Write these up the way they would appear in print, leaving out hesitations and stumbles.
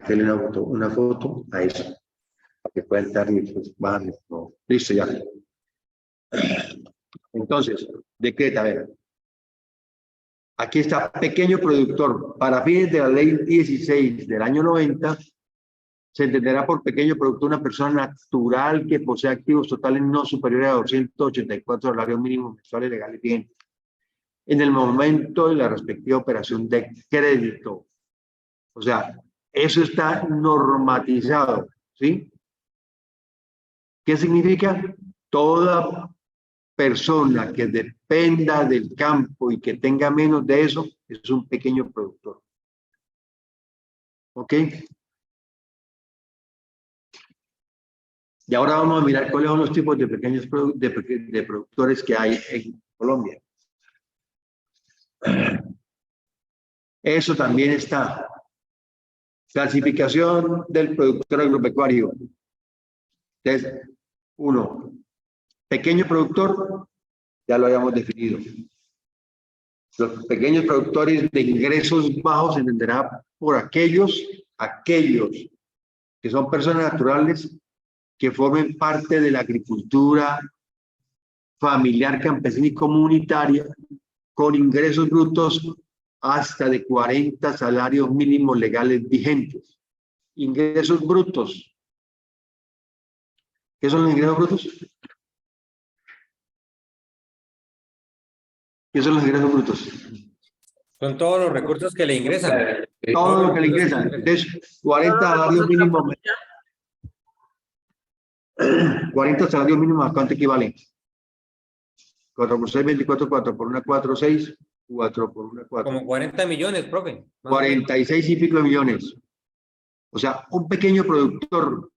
Denle una foto a eso, para que puedan estar y pues, bajan, no. Listo, ya. Entonces, decreta, a ver. Aquí está, pequeño productor. Para fines de la ley 16 del año 90, se entenderá por pequeño productor una persona natural que posee activos totales no superiores a 284 salarios mínimos mensuales legales vigentes en el momento de la respectiva operación de crédito. O sea, eso está normatizado, ¿sí? ¿Qué significa? Toda persona que dependa del campo y que tenga menos de eso es un pequeño productor. ¿Ok? Y ahora vamos a mirar cuáles son los tipos de pequeños de productores que hay en Colombia. Eso también está. Clasificación del productor agropecuario. Entonces, uno, pequeño productor, ya lo habíamos definido. Los pequeños productores de ingresos bajos se entenderá por aquellos que son personas naturales que formen parte de la agricultura familiar, campesina y comunitaria con ingresos brutos hasta de 40 salarios mínimos legales vigentes. Ingresos brutos. ¿Qué son los ingresos brutos? ¿Qué son los ingresos brutos? Son todos los recursos que le ingresan. Todo lo que le ingresan. Entonces, 40 salarios mínimos. 40 salarios mínimos, ¿a cuánto equivale? 4 por 6, 24, 4 por 1, 4, 6, 4 por 1, 4. Como 40 millones, profe. 46 y pico de millones. O sea, un pequeño productor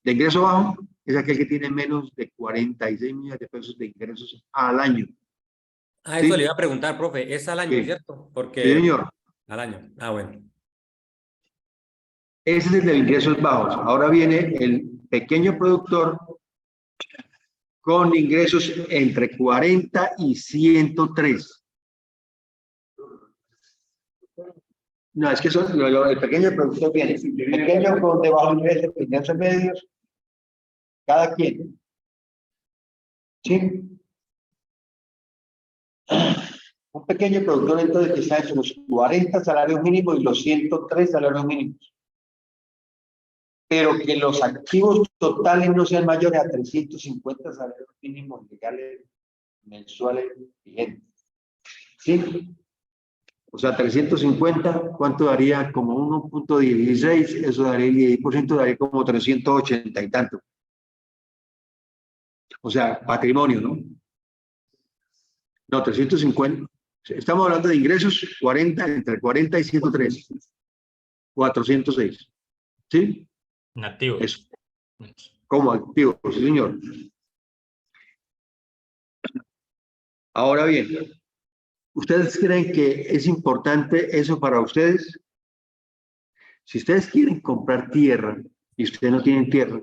de ingreso bajo es aquel que tiene menos de 46 millones de pesos de ingresos al año. Ah, eso le iba a preguntar, profe. Es al año, Sí. ¿cierto? Porque Sí, señor. al año. Ah, bueno. Ese es el de ingresos bajos. Ahora viene el pequeño productor con ingresos entre 40 y 103. No, es que son el pequeño productor viene. Pequeño con de bajo ingreso, ingresos medios, cada quien. ¿Sí? Un pequeño productor entonces que está entre los 40 salarios mínimos y los 103 salarios mínimos. Pero que los activos totales no sean mayores a 350 salarios mínimos legales mensuales vigentes. ¿Sí? O sea, 350, ¿cuánto daría? Como 1.16, eso daría el 10%, daría como 380 y tanto. O sea, patrimonio, ¿no? No, 350. Estamos hablando de ingresos 40, entre 40 y 103. 406. ¿Sí? Nativo. Eso. Como activo, sí, señor. Ahora bien, ¿ustedes creen que es importante eso para ustedes? Si ustedes quieren comprar tierra y ustedes no tienen tierra,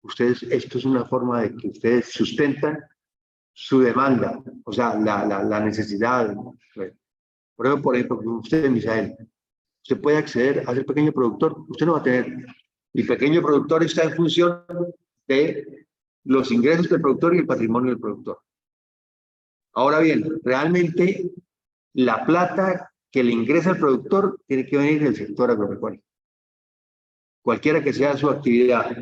ustedes, esto es una forma de que ustedes sustentan su demanda, o sea, la necesidad. Por ejemplo, usted, Misael, usted puede acceder a ser pequeño productor, usted no va a tener. El pequeño productor está en función de los ingresos del productor y el patrimonio del productor. Ahora bien, realmente la plata que le ingresa al productor tiene que venir del sector agropecuario. Cualquiera que sea su actividad,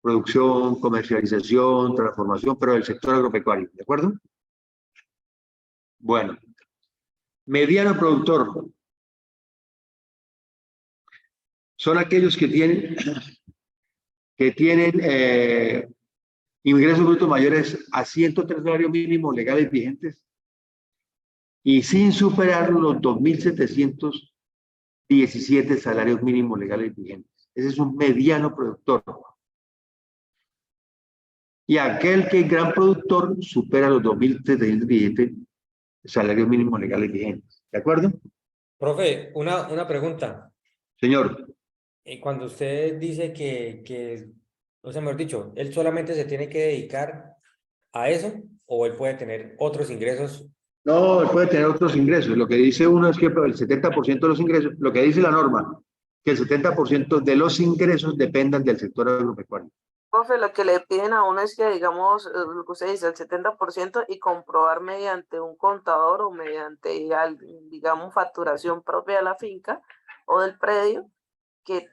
producción, comercialización, transformación, pero del sector agropecuario, ¿de acuerdo? Bueno, mediano productor son aquellos que tienen ingresos brutos mayores a 103 salarios mínimos legales vigentes y sin superar los 2.717 salarios mínimos legales vigentes. Ese es un mediano productor. Y aquel que es gran productor supera los 2.717 salarios mínimos legales vigentes. ¿De acuerdo? Profe, una pregunta. Señor. Cuando usted dice o sea, mejor dicho, ¿él solamente se tiene que dedicar a eso o él puede tener otros ingresos? No, él puede tener otros ingresos. Lo que dice uno es que el 70% de los ingresos, lo que dice la norma, que el 70% de los ingresos dependan del sector agropecuario. Profe, lo que le piden a uno es que, digamos, lo que usted dice, el 70% y comprobar mediante un contador o mediante, digamos, facturación propia de la finca o del predio, que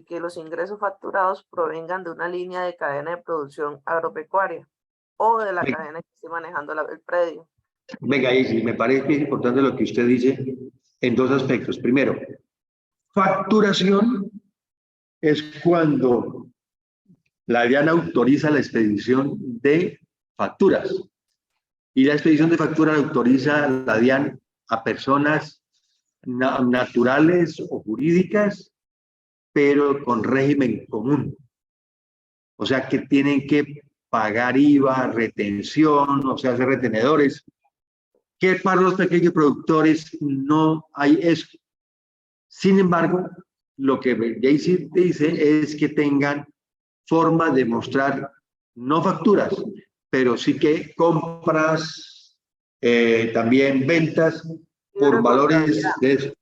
que los ingresos facturados provengan de una línea de cadena de producción agropecuaria o de la cadena que esté manejando el predio. Venga, ahí sí, me parece que es importante lo que usted dice en dos aspectos. Primero, facturación es cuando la DIAN autoriza la expedición de facturas. Y la expedición de facturas autoriza la DIAN a personas naturales o jurídicas, pero con régimen común. O sea que tienen que pagar IVA, retención, o sea, ser retenedores, que para los pequeños productores no hay eso. Sin embargo, lo que Jaycee dice es que tengan forma de mostrar, no facturas, pero sí que compras, también ventas por valores de eso.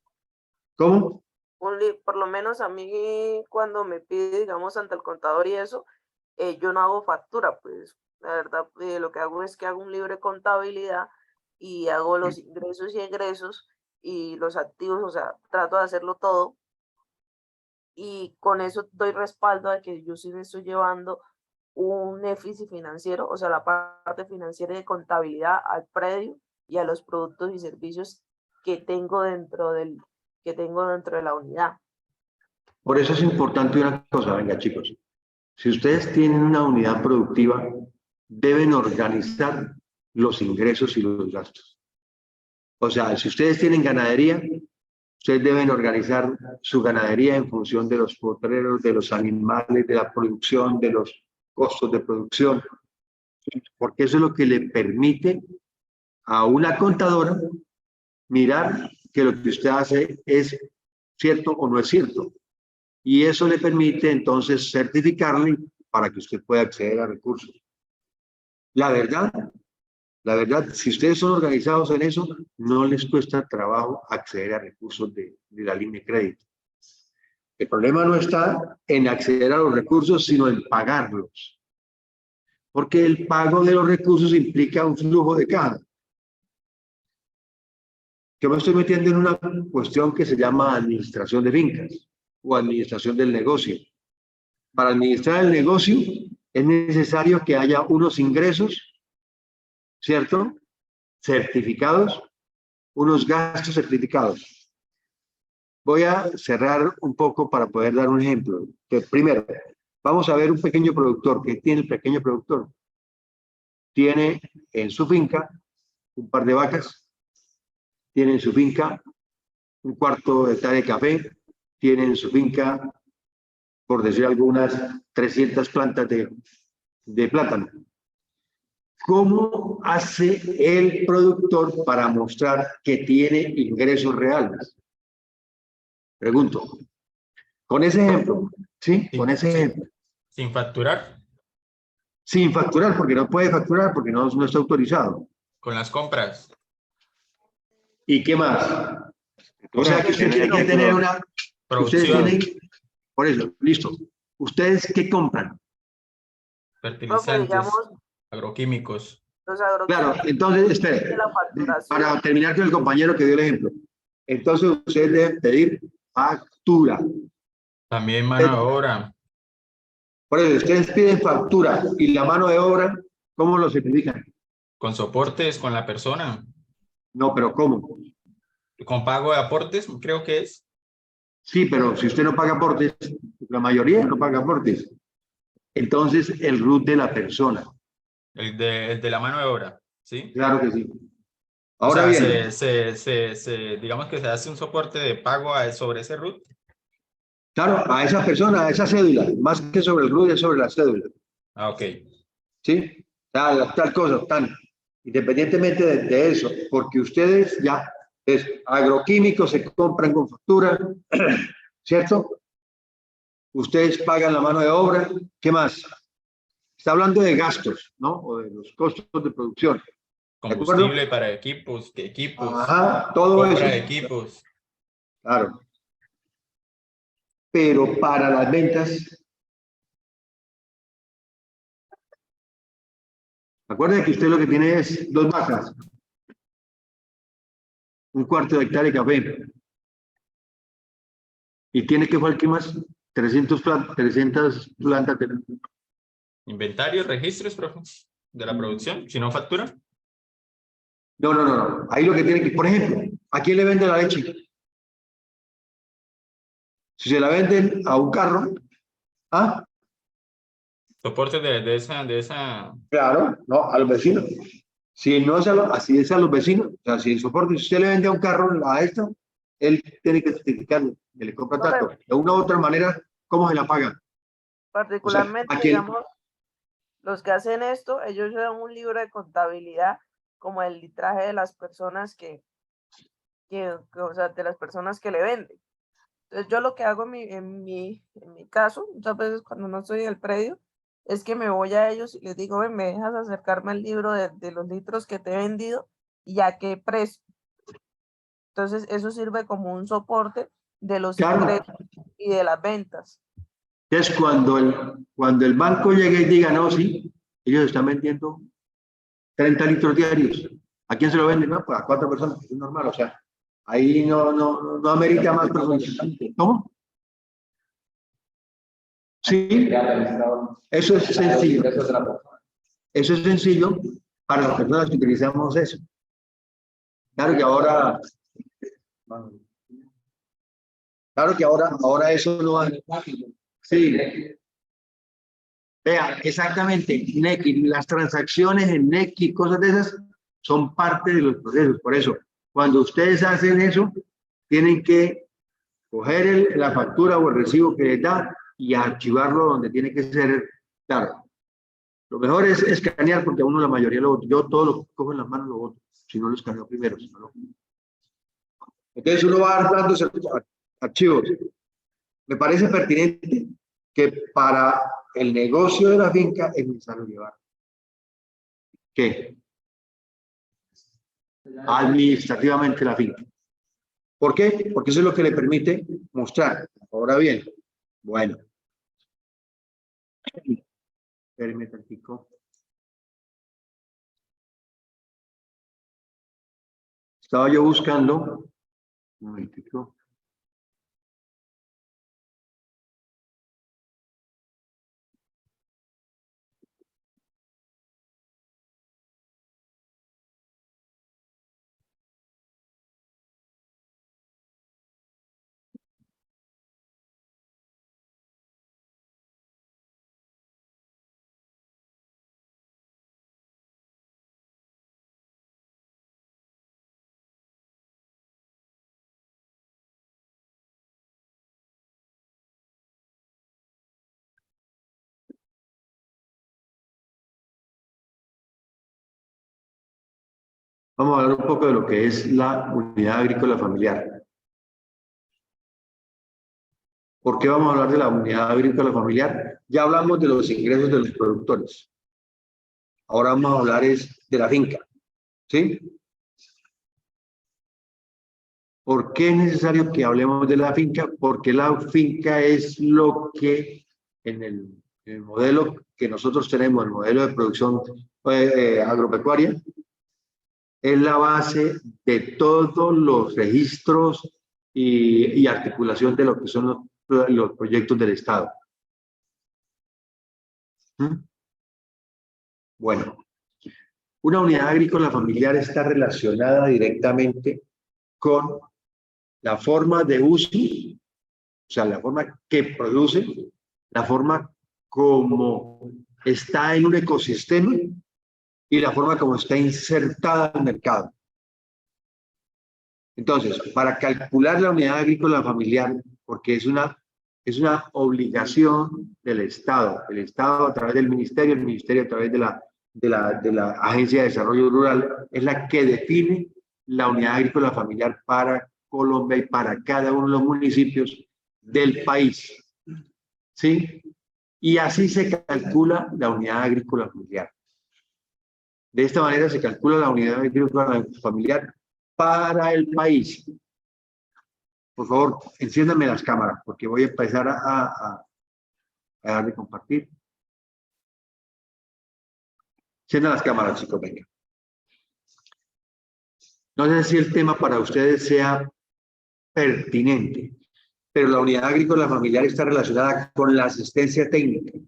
¿Cómo? Por lo menos a mí cuando me pide, digamos, ante el contador y eso, yo no hago factura, pues la verdad lo que hago es que hago un libre contabilidad y hago los ingresos y egresos y los activos, o sea, trato de hacerlo todo y con eso doy respaldo a que yo sí me estoy llevando un déficit financiero, o sea, la parte financiera y de contabilidad al predio y a los productos y servicios que tengo dentro de la unidad. Por eso es importante una cosa, venga chicos, si ustedes tienen una unidad productiva, deben organizar los ingresos y los gastos. O sea, si ustedes tienen ganadería, ustedes deben organizar su ganadería en función de los potreros, de los animales, de la producción, de los costos de producción, porque eso es lo que le permite a una contadora mirar que lo que usted hace es cierto o no es cierto. Y eso le permite entonces certificarle para que usted pueda acceder a recursos. La verdad, si ustedes son organizados en eso, no les cuesta trabajo acceder a recursos de la línea de crédito. El problema no está en acceder a los recursos, sino en pagarlos. Porque el pago de los recursos implica un flujo de caja. Yo me estoy metiendo en una cuestión que se llama administración de fincas o administración del negocio. Para administrar el negocio es necesario que haya unos ingresos, ¿cierto? Certificados, unos gastos certificados. Voy a cerrar un poco para poder dar un ejemplo. Que primero, vamos a ver un pequeño productor. ¿Qué tiene el pequeño productor? Tiene en su finca un par de vacas, tiene en su finca un cuarto de hectárea de café, tiene en su finca, por decir algunas, 300 plantas de plátano. ¿Cómo hace el productor para mostrar que tiene ingresos reales? Pregunto. Con ese ejemplo, ¿sí? Con ese ejemplo. Sin facturar. Sin facturar, porque no puede facturar, porque no está autorizado. Con las compras. ¿Y qué más? O sea, que usted tiene que tener una... Producción. Ustedes tienen... Por eso, listo. ¿Ustedes qué compran? Fertilizantes. Digamos, agroquímicos. los agroquímicos. Claro, entonces, espere. Para terminar con el compañero que dio el ejemplo. Entonces, ustedes deben pedir factura. También mano de obra. Por eso, ustedes piden factura y la mano de obra, ¿cómo lo certifican? Con soportes, con la persona. No, pero ¿cómo? Con pago de aportes, creo que es. Sí, pero si usted no paga aportes, la mayoría no paga aportes. Entonces, el RUT de la persona. El de la mano de obra, ¿sí? Claro que sí. Ahora o sea, bien. digamos que se hace un soporte de pago sobre ese RUT. Claro, a esa persona, a esa cédula, más que sobre el RUT, es sobre la cédula. Ah, ok. ¿Sí? Tal cosa, tan. Independientemente de eso, porque ustedes ya, agroquímicos se compran con factura, ¿cierto? Ustedes pagan la mano de obra, ¿qué más? Está hablando de gastos, ¿no? O de los costos de producción. Combustible para equipos, Ajá, todo compra eso. de equipos. Claro. pero para las ventas, acuérdense que usted lo que tiene es 2 vacas, un cuarto de hectárea de café, y tiene que faltar más 300 plantas de... Inventario, registros, profe, de la producción, si no factura. No. Ahí lo que tiene que, por ejemplo, ¿a quién le vende la leche? Si se la venden a un carro, ¿ah? Soporte de esa. Claro, no, a los vecinos. Si no es así es a los vecinos. O sea, si el soporte, si usted le vende a un carro a esto, él tiene que certificarlo, que le compra tanto. De una u otra manera, ¿cómo se la pagan? Particularmente, ¿a quién? digamos, los que hacen esto, ellos llevan un libro de contabilidad como el litraje de las personas o sea, de las personas que le venden. Entonces, yo lo que hago en mi caso, muchas veces cuando no estoy en el predio, es que me voy a ellos y les digo, ven, me dejas acercarme al libro de los litros que te he vendido y a qué precio. Entonces, eso sirve como un soporte de los Claro. ingresos y de las ventas. Es cuando el banco llegue y diga, no, sí, ellos están vendiendo 30 litros diarios. ¿A quién se lo venden? No, pues a 4 personas, es normal, o sea, ahí no amerita más profundidad. ¿Cómo? Sí, eso es sencillo. Eso es sencillo para las personas que utilizamos eso. Claro que ahora eso no va. Sí. Vea, exactamente, Nequi, las transacciones en Nequi, cosas de esas, son parte de los procesos. Por eso, cuando ustedes hacen eso, tienen que coger la factura o el recibo que les da y archivarlo donde tiene que ser. Claro, lo mejor es escanear, porque a uno la mayoría lo voto. Yo todo lo que cojo en las manos lo voto, si no lo escaneo primero. Si no. Entonces uno va dando archivos. Me parece pertinente que para el negocio de la finca es necesario llevar. ¿Qué? Administrativamente la finca. ¿Por qué? Porque eso es lo que le permite mostrar. Ahora bien, bueno. Espérenme tantico. Estaba yo buscando. Un momentico. Vamos a hablar un poco de lo que es la unidad agrícola familiar. ¿Por qué vamos a hablar de la unidad agrícola familiar? Ya hablamos de los ingresos de los productores. Ahora vamos a hablar de la finca. ¿Sí? ¿Por qué es necesario que hablemos de la finca? Porque la finca es lo que en el modelo que nosotros tenemos, el modelo de producción agropecuaria, es la base de todos los registros y articulación de lo que son los proyectos del Estado. Bueno, una unidad agrícola familiar está relacionada directamente con la forma de uso, o sea, la forma que produce, la forma como está en un ecosistema y la forma como está insertada al mercado. Entonces, para calcular la unidad agrícola familiar, porque es una obligación del Estado, el Estado a través del Ministerio, el Ministerio a través de la Agencia de Desarrollo Rural, es la que define la unidad agrícola familiar para Colombia y para cada uno de los municipios del país. ¿Sí? Y así se calcula la unidad agrícola familiar. De esta manera se calcula la unidad agrícola familiar para el país. Por favor, enciéndame las cámaras, porque voy a empezar a dejar de compartir. Enciendan las cámaras, chicos, venga. No sé si el tema para ustedes sea pertinente, pero la unidad agrícola familiar está relacionada con la asistencia técnica.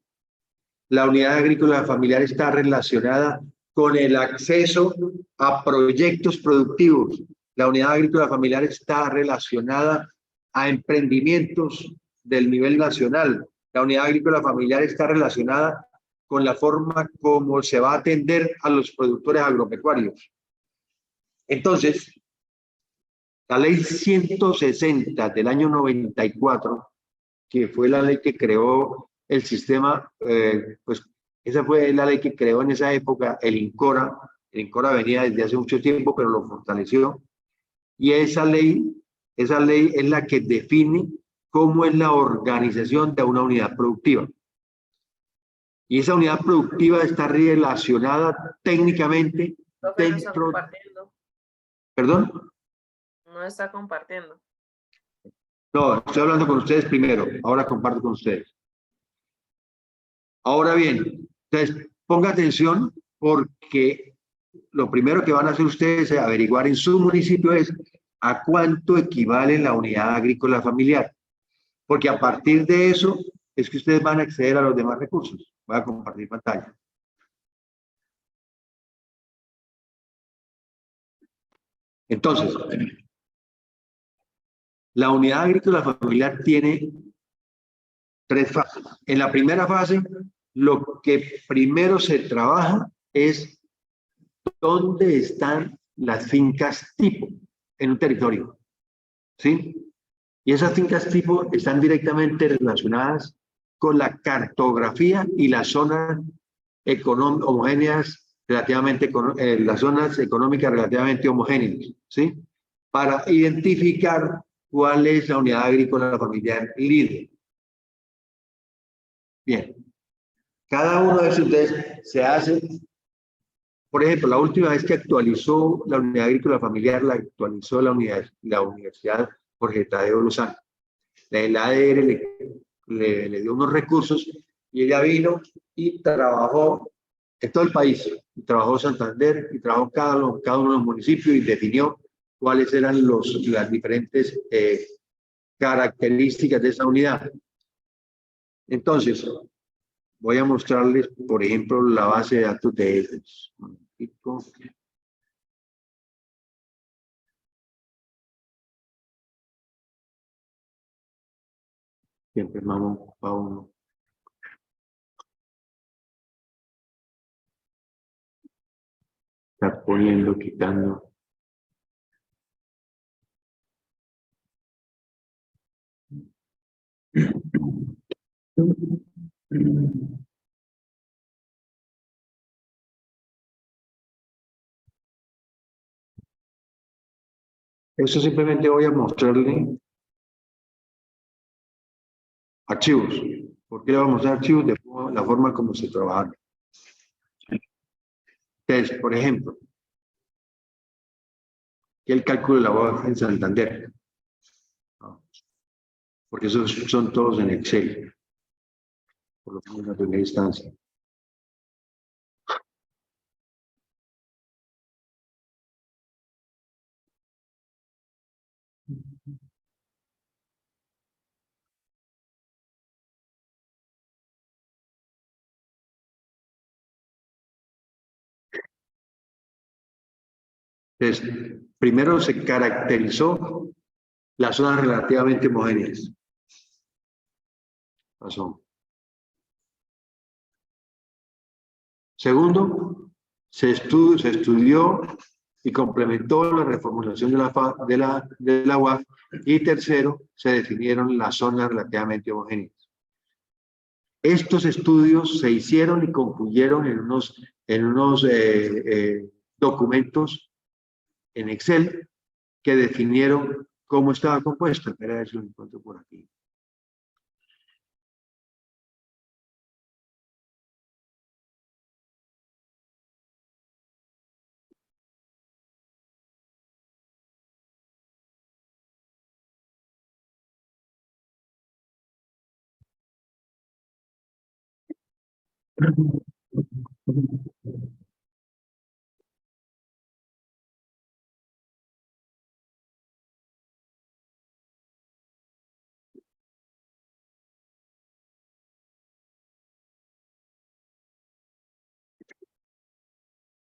La unidad agrícola familiar está relacionada con el acceso a proyectos productivos. La unidad agrícola familiar está relacionada a emprendimientos del nivel nacional. La unidad agrícola familiar está relacionada con la forma como se va a atender a los productores agropecuarios. Entonces, la ley 160 del año 94, que fue la ley que creó el sistema, pues esa fue la ley que creó en esa época el INCORA. El INCORA venía desde hace mucho tiempo, pero lo fortaleció. Y esa ley es la que define cómo es la organización de una unidad productiva. Y esa unidad productiva está relacionada técnicamente Profe, no está dentro... compartiendo. ¿Perdón? No está compartiendo. No, estoy hablando con ustedes primero. Ahora comparto con ustedes. Ahora bien, entonces, ponga atención porque lo primero que van a hacer ustedes es averiguar en su municipio es a cuánto equivale la unidad agrícola familiar. Porque a partir de eso es que ustedes van a acceder a los demás recursos. Voy a compartir pantalla. Entonces, la unidad agrícola familiar tiene 3 fases. En la primera fase, lo que primero se trabaja es dónde están las fincas tipo en un territorio, ¿sí? Y esas fincas tipo están directamente relacionadas con la cartografía y las zonas homogéneas relativamente, las zonas económicas relativamente homogéneas, ¿sí? Para identificar cuál es la unidad agrícola familiar líder. Bien, cada uno de esos se hace, por ejemplo, la última vez que actualizó la unidad agrícola familiar, la actualizó la Universidad Jorge Tadeo Lozano. La ADR le dio unos recursos y ella vino y trabajó en todo el país. Y trabajó Santander y trabajó cada uno de los municipios y definió cuáles eran las diferentes características de esa unidad. Entonces, voy a mostrarles, por ejemplo, la base de datos de ellos. Siempre vamos a uno. Está poniendo, quitando. Eso simplemente voy a mostrarle archivos. ¿Por qué le vamos a mostrar archivos? De la forma como se trabaja. Entonces, por ejemplo, que el cálculo de la baja en Santander. Porque esos son todos en Excel. Por lo menos en la primera instancia. Entonces, primero se caracterizó las zonas relativamente homogéneas. Pasó. Segundo, se estudió y complementó la reformulación de la UAF. Y tercero, se definieron las zonas relativamente homogéneas. Estos estudios se hicieron y concluyeron en unos documentos en Excel que definieron cómo estaba compuesta. Espera a ver si lo encuentro por aquí.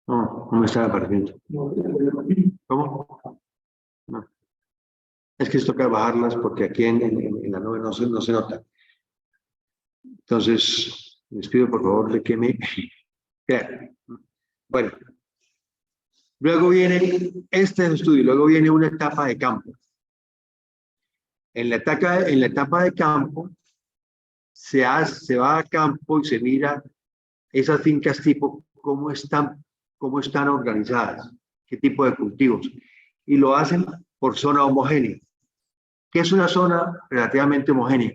No, no me estaba apareciendo. ¿Cómo? No. Es que toca bajarlas porque aquí en la nube no se nota. Entonces, les pido por favor de que me crean. Bueno, luego viene este estudio, luego viene una etapa de campo. En la etapa de campo se va a campo y se mira esas fincas tipo, cómo están organizadas, qué tipo de cultivos. Y lo hacen por zona homogénea. ¿Qué es una zona relativamente homogénea?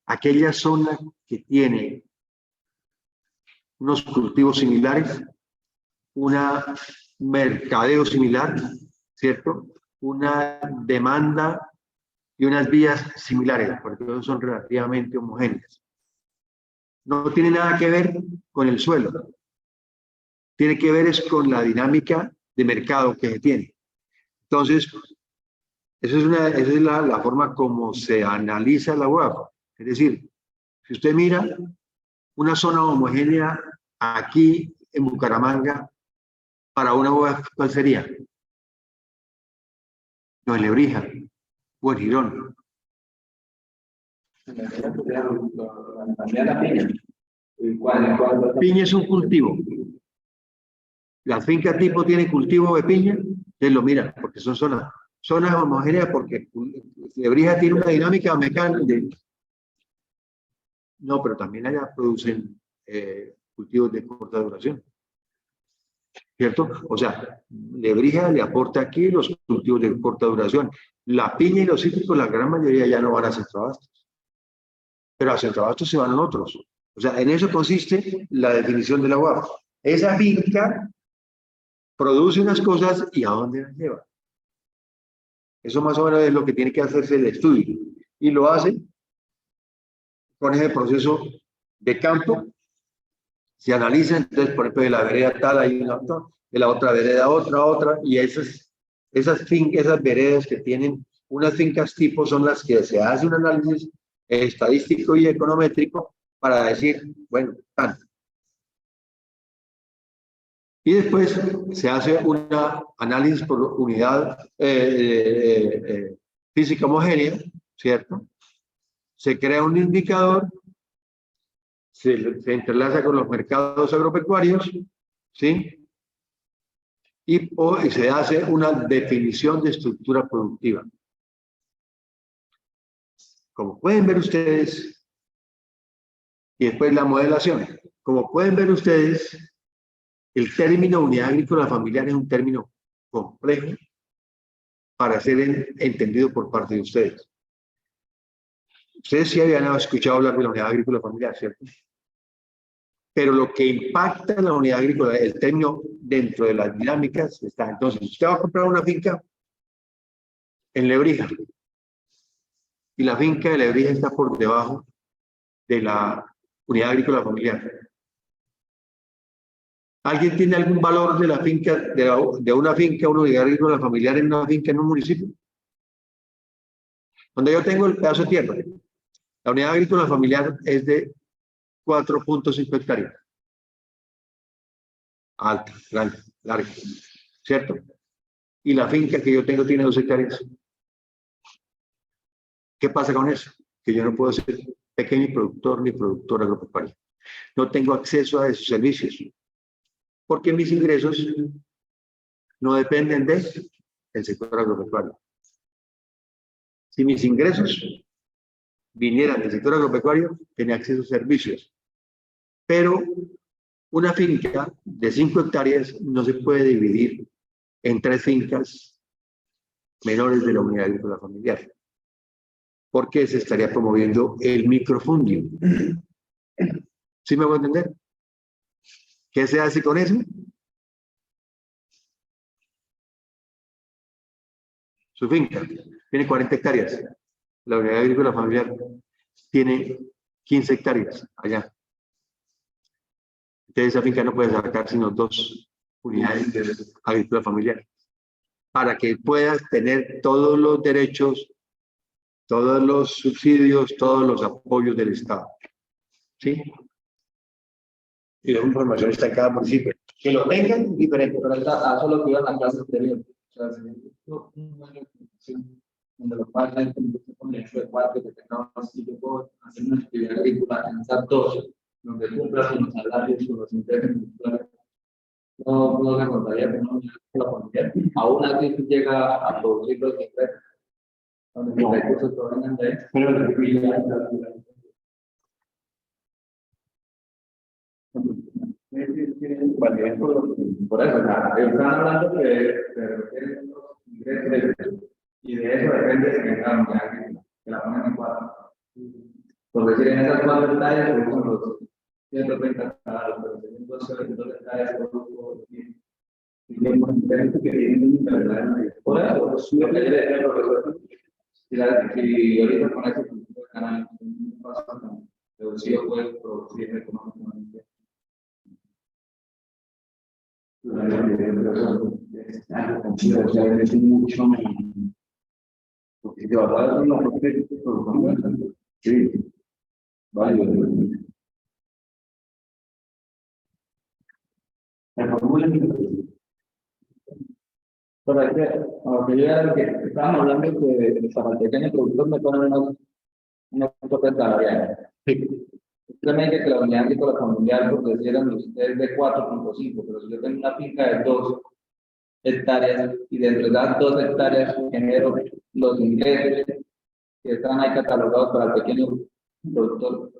Aquella zona que tiene unos cultivos similares, una mercadeo similar, ¿cierto? Una demanda y unas vías similares, porque son relativamente homogéneas. No tiene nada que ver con el suelo. Tiene que ver es con la dinámica de mercado que se tiene. Entonces, esa es la forma como se analiza la UAF. Es decir, si usted mira una zona homogénea aquí en Bucaramanga, para una UAF, ¿cuál sería? No, en Lebrija o en Girón. Piña es un cultivo. Las fincas tipo tienen cultivo de piña, él lo mira, porque son zonas homogéneas, porque Lebrija tiene una dinámica mecánica. No, pero también allá producen cultivos de corta duración. ¿Cierto? O sea, Lebrija le aporta aquí los cultivos de corta duración. La piña y los cítricos, la gran mayoría ya no van a Centroabastos. Pero a Centroabastos se van otros. O sea, en eso consiste la definición de la UAF. Esa finca produce unas cosas y a dónde las lleva. Eso más o menos es lo que tiene que hacerse el estudio. Y lo hace con ese proceso de campo. Se analiza, entonces, por ejemplo, de la vereda tal hay una, de la otra vereda otra, y esas veredas que tienen unas fincas tipo son las que se hace un análisis estadístico y econométrico para decir, bueno, tanto. Y después se hace un análisis por unidad física homogénea, ¿cierto? Se crea un indicador, se entrelaza con los mercados agropecuarios, ¿sí? Y se hace una definición de estructura productiva. Como pueden ver ustedes, y después la modelación. Como pueden ver ustedes, el término unidad agrícola familiar es un término complejo para ser entendido por parte de ustedes. Ustedes sí habían escuchado hablar de la unidad agrícola familiar, ¿cierto? Pero lo que impacta en la unidad agrícola, el término dentro de las dinámicas está. Entonces, usted va a comprar una finca en Lebrija y la finca de Lebrija está por debajo de la unidad agrícola familiar. ¿Alguien tiene algún valor de la finca, de una finca, una unidad agrícola familiar en una finca en un municipio? Donde yo tengo el pedazo de tierra, la unidad agrícola familiar es de 4.5 hectáreas. Alta, grande, larga, ¿cierto? Y la finca que yo tengo tiene 2 hectáreas. ¿Qué pasa con eso? Que yo no puedo ser pequeño productor ni productor agropecuario. No tengo acceso a esos servicios. Porque mis ingresos no dependen del sector agropecuario. Si mis ingresos vinieran del sector agropecuario, tenía acceso a servicios. Pero una finca de 5 hectáreas no se puede dividir en 3 fincas menores de la unidad agrícola familiar, porque se estaría promoviendo el microfundio. ¿Sí me voy a entender? ¿Qué se hace con eso? Su finca tiene 40 hectáreas. La unidad agrícola familiar tiene 15 hectáreas allá. Entonces esa finca no puede sacar sino 2 unidades de agrícola familiar, para que pueda tener todos los derechos, todos los subsidios, todos los apoyos del Estado. ¿Sí? Y la información está en cada municipio. Que lo tengan diferente. Pero a eso lo que iba en la clase anterior. O sea, donde los padres con el hecho de cuatro que tengan así, yo puedo hacer una actividad agrícola, lanzar dos, donde cumpla con los salarios, con los intereses, no se contaría con la familia. Aún así llega a producir los ingresos, donde los recursos provengan de eso. Pero por eso, están hablando de los ingresos y de eso depende de que la ponen en 4. Por decir, en esas 4 hectáreas, pues son los 130 hectáreas, pero según 2 hectáreas, y los diferentes que tienen un verdadero. Por eso, lo que yo le decía al profesor, si ahorita con ese canal, un paso tan reducido puede producir económicamente. es mucho menos. Porque te va a dar una protección por sí, vale. Pero es que, aunque yo era que estábamos hablando que para el pequeño productor me ponen una propuesta salarial. Sí. Simplemente que la unidad agrícola familiar, por decir, eran ustedes de 4.5, pero si yo tengo una finca de 2 hectáreas y dentro de las 2 hectáreas genero los ingresos que están ahí catalogados para el pequeño productor,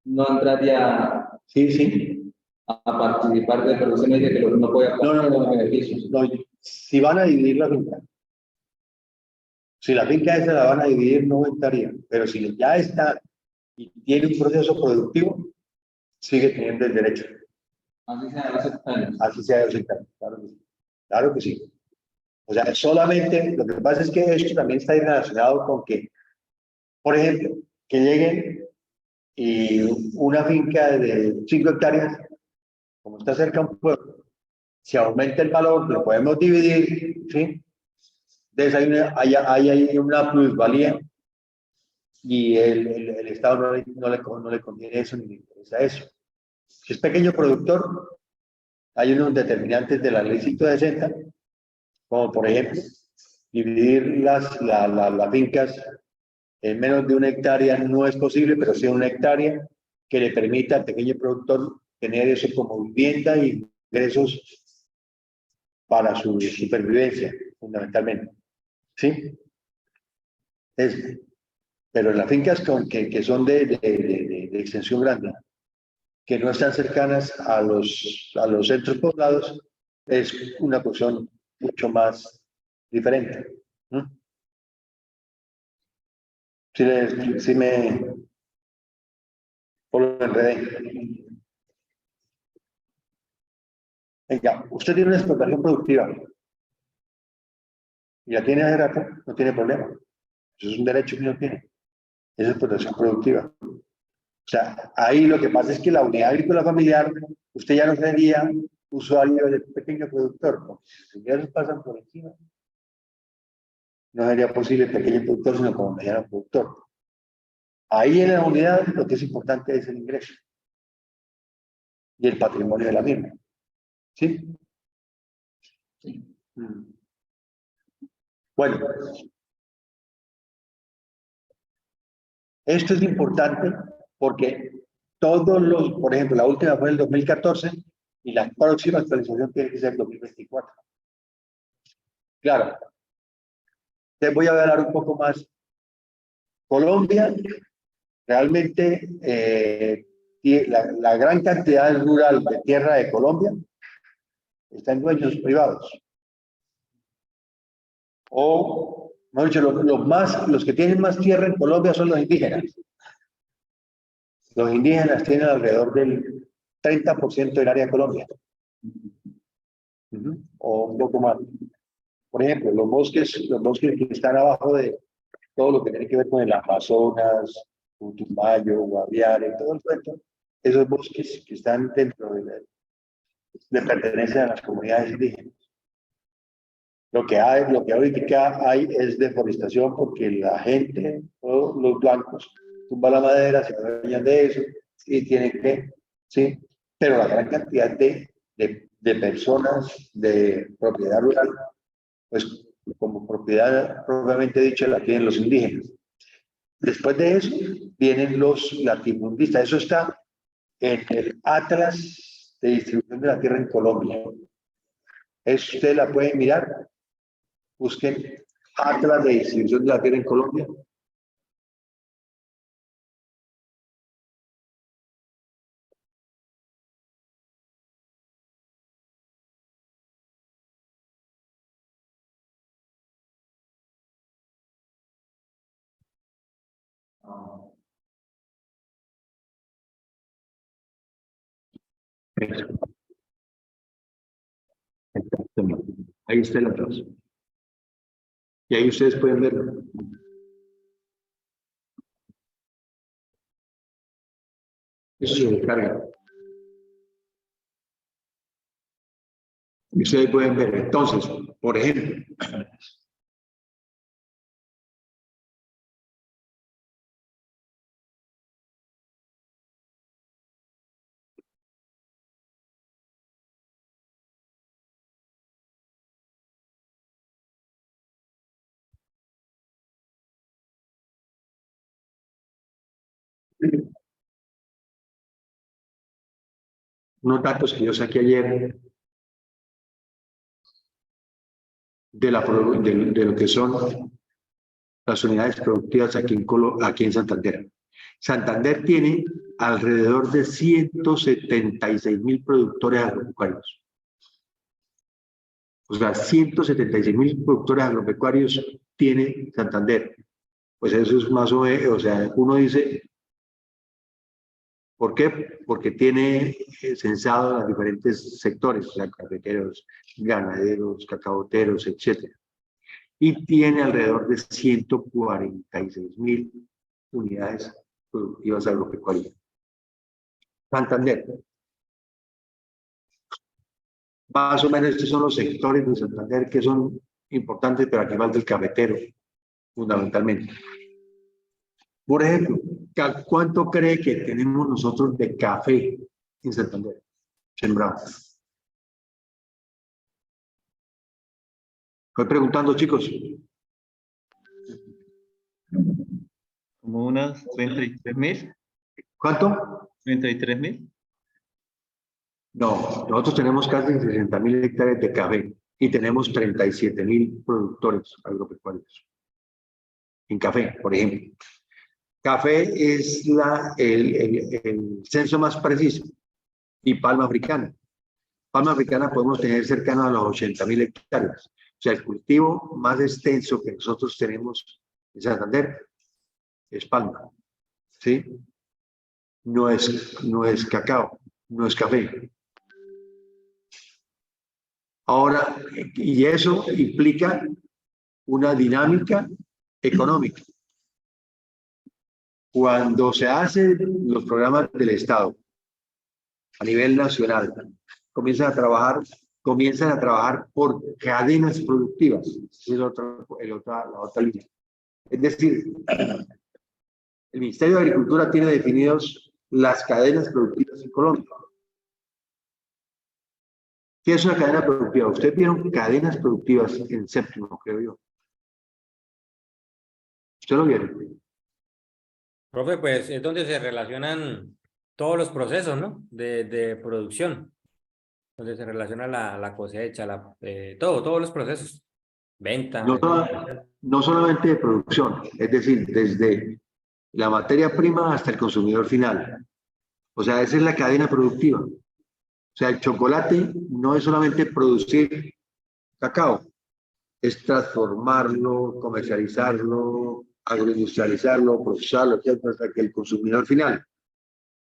no entraría Sí. a participar de, pero usted me dice que no puede aportar los beneficios. No, si van a dividir la finca. Si la finca esa la van a dividir, no estaría. Pero si ya está y tiene un proceso productivo, sigue teniendo el derecho. Así sea 2 hectáreas. Así sea 2 hectáreas. Claro que sí. Claro que sí. O sea, solamente, lo que pasa es que esto también está relacionado con que, por ejemplo, que lleguen y una finca de 5 hectáreas, como está cerca de un pueblo, si aumenta el valor, lo podemos dividir, ¿sí? Entonces hay una plusvalía y el Estado no le conviene eso ni le interesa eso. Si es pequeño productor, hay unos determinantes de la ley 160, como por ejemplo, dividir las fincas en menos de 1 hectárea no es posible, pero sí 1 hectárea que le permita al pequeño productor tener eso como vivienda y ingresos para su supervivencia, fundamentalmente. ¿Sí? Pero las fincas que son de extensión grande, que no están cercanas a los centros poblados, es una cuestión mucho más diferente. Sí me lo enredé. Venga, usted tiene una explotación productiva y la tiene hace rato, no tiene problema. Eso es un derecho que uno tiene. Esa explotación productiva. O sea, ahí lo que pasa es que la unidad agrícola familiar, usted ya no sería usuario del pequeño productor, porque si sus ingresos pasan por encima, no sería posible el pequeño productor, sino como mediano productor. Ahí en la unidad lo que es importante es el ingreso y el patrimonio de la misma. ¿Sí? Sí. Bueno, esto es importante porque todos los, por ejemplo, la última fue en el 2014 y la próxima actualización tiene que ser el 2024. Claro. Les voy a hablar un poco más. Colombia, realmente, la gran cantidad rural de tierra de Colombia está en dueños privados. O, mejor dicho, los que tienen más tierra en Colombia son los indígenas. Los indígenas tienen alrededor del 30% del área de Colombia. O un poco más. Por ejemplo, los bosques que están abajo de todo lo que tiene que ver con el Amazonas, Putumayo, Guaviare, todo el cuento, esos bosques que están dentro de pertenencia a las comunidades indígenas. Lo que ahorita hay es deforestación porque la gente, todos los blancos, tumban la madera, se adueñan de eso y tienen que, sí, pero la gran cantidad de personas de propiedad rural, pues como propiedad propiamente dicha la tienen los indígenas. Después de eso vienen los latifundistas. Eso está en el Atlas de Distribución de la Tierra en Colombia. Usted la pueden mirar. Busquen Atlas de Distribución de la Tierra en Colombia. Exactamente. Ahí está el Atlas. Y ahí ustedes pueden verlo. Eso se descarga. Y ustedes pueden ver. Entonces, por ejemplo, unos datos que yo saqué ayer de lo que son las unidades productivas aquí en Santander. Santander tiene alrededor de 176.000 productores agropecuarios. O sea, 176.000 productores agropecuarios tiene Santander. Pues eso es más o menos, o sea, uno dice, ¿por qué? Porque tiene censado los diferentes sectores, o sea, cafeteros, ganaderos, cacaoteros, etc. Y tiene alrededor de 146.000 unidades productivas agropecuarias. Santander. Más o menos estos son los sectores de Santander que son importantes, pero aquí falta el cafetero, fundamentalmente. Por ejemplo, ¿cuánto cree que tenemos nosotros de café en Santander? Sembrado. Estoy preguntando, chicos. Como unas 33.000. ¿Cuánto? 33.000. No, nosotros tenemos casi 60.000 hectáreas de café y tenemos 37.000 productores agropecuarios. En café, por ejemplo. Café es el censo más preciso. Y palma africana. Palma africana podemos tener cercano a los 80.000 hectáreas. O sea, el cultivo más extenso que nosotros tenemos en Santander es palma. ¿Sí? No es cacao, no es café. Ahora, y eso implica una dinámica económica. Cuando se hacen los programas del Estado a nivel nacional, comienzan a trabajar por cadenas productivas. Esa es la otra línea. Es decir, el Ministerio de Agricultura tiene definidos las cadenas productivas en Colombia. ¿Qué es una cadena productiva? Ustedes vieron cadenas productivas en séptimo, creo yo. ¿Usted lo vieron? Profe, pues es donde se relacionan todos los procesos, ¿no? De producción. Donde se relaciona la cosecha, todos los procesos. Venta. No solamente de producción, es decir, desde la materia prima hasta el consumidor final. O sea, esa es la cadena productiva. O sea, el chocolate no es solamente producir cacao, es transformarlo, comercializarlo, agroindustrializarlo, procesarlo, etcétera, hasta que el consumidor final.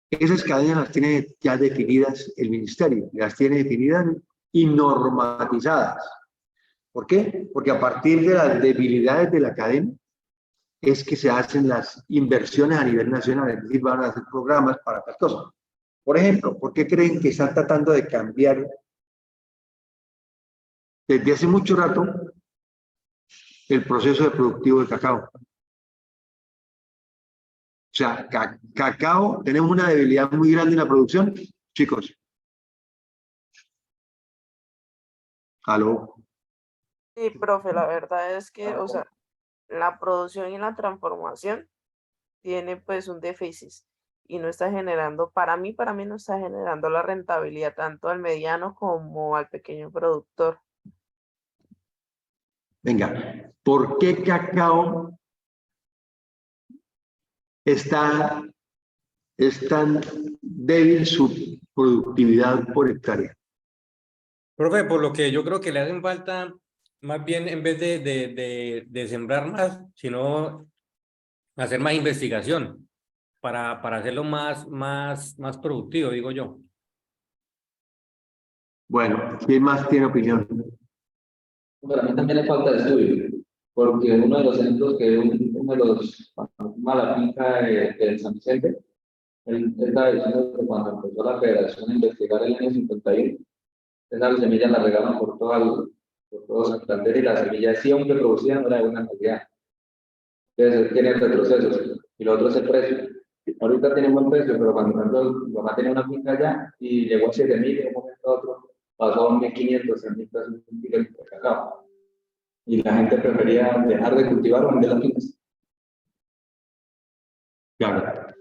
Esas cadenas las tiene ya definidas el ministerio, las tiene definidas y normatizadas. ¿Por qué? Porque a partir de las debilidades de la cadena es que se hacen las inversiones a nivel nacional, es decir, van a hacer programas para estas cosas. Por ejemplo, ¿por qué creen que están tratando de cambiar desde hace mucho rato el proceso de productivo del cacao? O sea, cacao, tenemos una debilidad muy grande en la producción, chicos. ¿Aló? Sí, profe, la verdad es que, o sea, la producción y la transformación tiene pues un déficit y no está generando, para mí no está generando la rentabilidad tanto al mediano como al pequeño productor. Venga, ¿por qué cacao es tan débil su productividad por hectárea? Profe, por lo que yo creo que le hacen falta, más bien en vez de sembrar más, sino hacer más investigación para hacerlo más productivo, digo yo. Bueno, ¿quién más tiene opinión? Para mí también le falta de estudio, porque uno de los ejemplos que uno de los, cuando fuimos a la finca de San Vicente, él estaba diciendo que cuando empezó la federación a investigar el año 51, esas semillas las regaron por todo Santander y las semillas siempre producían no era de buena calidad. Entonces, tiene retrocesos. Y lo otro es el precio. Ahorita tiene buen precio, pero cuando por ejemplo, mi mamá tenía una finca allá y llegó a 7.000 y de un momento a otro pasó a 1.500, 3.000 pesos un kilo de cacao. Y la gente prefería dejar de cultivar o vender las fincas. Claro.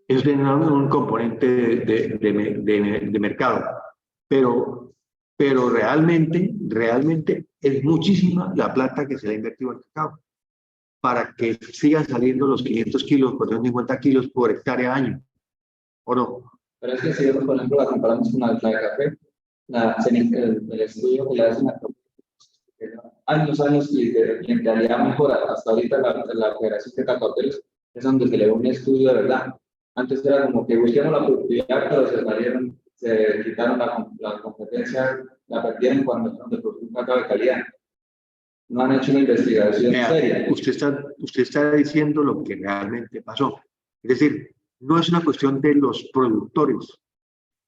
Eso tiene un componente de mercado, pero realmente es muchísima la plata que se le ha invertido al cacao para que sigan saliendo los 500 kilos, 450 kilos por hectárea año, ¿o no? Pero es que si por ejemplo, la comparamos con la de café, el estudio que le hacen a años y en realidad mejora. Hasta ahorita la Federación de Cacauteros es donde se le ve un estudio de verdad. Antes era como que buscamos la productividad, pero se quitaron la competencia, la perdieron cuando produjo un cacao de calidad. No han hecho una investigación Vea, seria. usted está diciendo lo que realmente pasó. Es decir, no es una cuestión de los productores,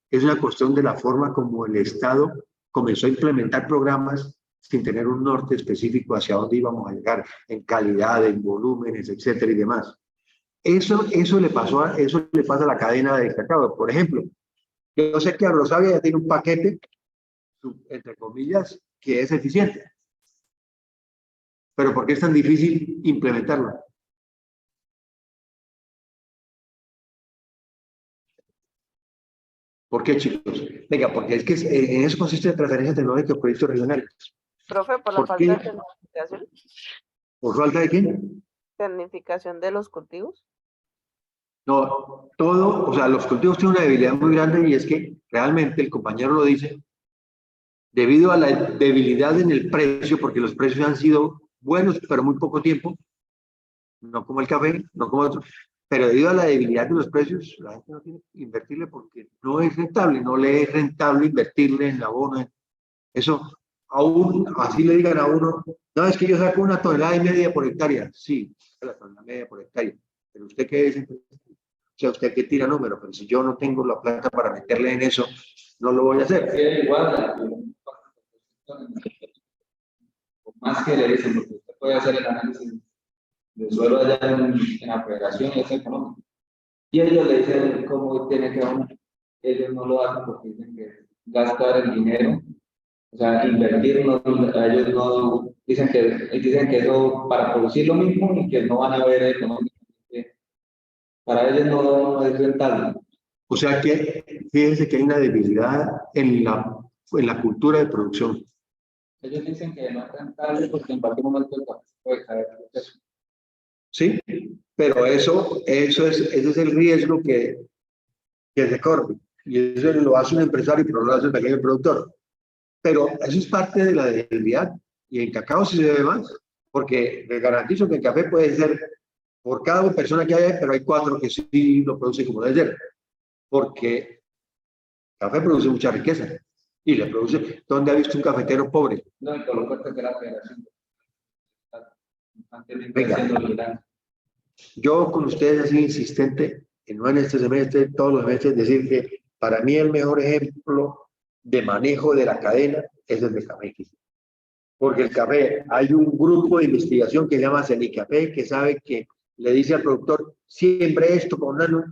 es una cuestión de la forma como el Estado comenzó a implementar programas sin tener un norte específico hacia dónde íbamos a llegar, en calidad, en volúmenes, etcétera y demás. Eso le pasa a la cadena de cacao. Por ejemplo, yo sé que Agrosavia ya tiene un paquete, entre comillas, que es eficiente. Pero ¿por qué es tan difícil implementarlo? ¿Por qué, chicos? Venga, porque es que en eso consiste la transferencia tecnológica de proyectos regionales. Profe, por la ¿Por falta de qué? tecnificación, ¿Por falta de qué? tecnificación de los cultivos. No, todo, o sea, los cultivos tienen una debilidad muy grande y es que realmente el compañero lo dice, debido a la debilidad en el precio, porque los precios han sido buenos, pero muy poco tiempo, no como el café, no como otros, pero debido a la debilidad de los precios, la gente no tiene que invertirle porque no es rentable, no le es rentable invertirle en abono. Eso, aún así le digan a uno, no, es que yo saco 1,5 toneladas por hectárea. Sí, la tonelada media por hectárea. Pero usted qué es, o sea, usted que tira números, pero si yo no tengo la plata para meterle en eso, no lo voy a hacer. Sí, igual, más que le dicen, porque usted puede hacer el análisis del suelo allá en la federación y es económico. Y ellos le dicen cómo tiene que uno. Ellos no lo hacen porque dicen que gastar el dinero, o sea, invertir, ellos no dicen que eso para producir lo mismo y que no van a ver económicamente. Para ellos no es rentable. O sea que fíjense que hay una debilidad en la cultura de producción. Ellos dicen que no es rentable porque en cualquier momento el café puede caer. ¿Sí? Pero ese es el riesgo que se corre. Y eso lo hace un empresario, pero no lo hace el pequeño productor. Pero eso es parte de la debilidad. Y en cacao sí se ve más. Porque les garantizo que el café puede ser, por cada persona que haya, pero hay 4 que sí lo producen como debe ser. Porque el café produce mucha riqueza. Y le produce. ¿Dónde ha visto un cafetero pobre? No, y por lo fuerte que la federación. Venga. Yo con ustedes así insistente, no en este semestre, todos los semestres, decir que Para mí el mejor ejemplo de manejo de la cadena es el de café. Porque el café, hay un grupo de investigación que se llama Cenicafé, que sabe que le dice al productor, siembre esto con nano,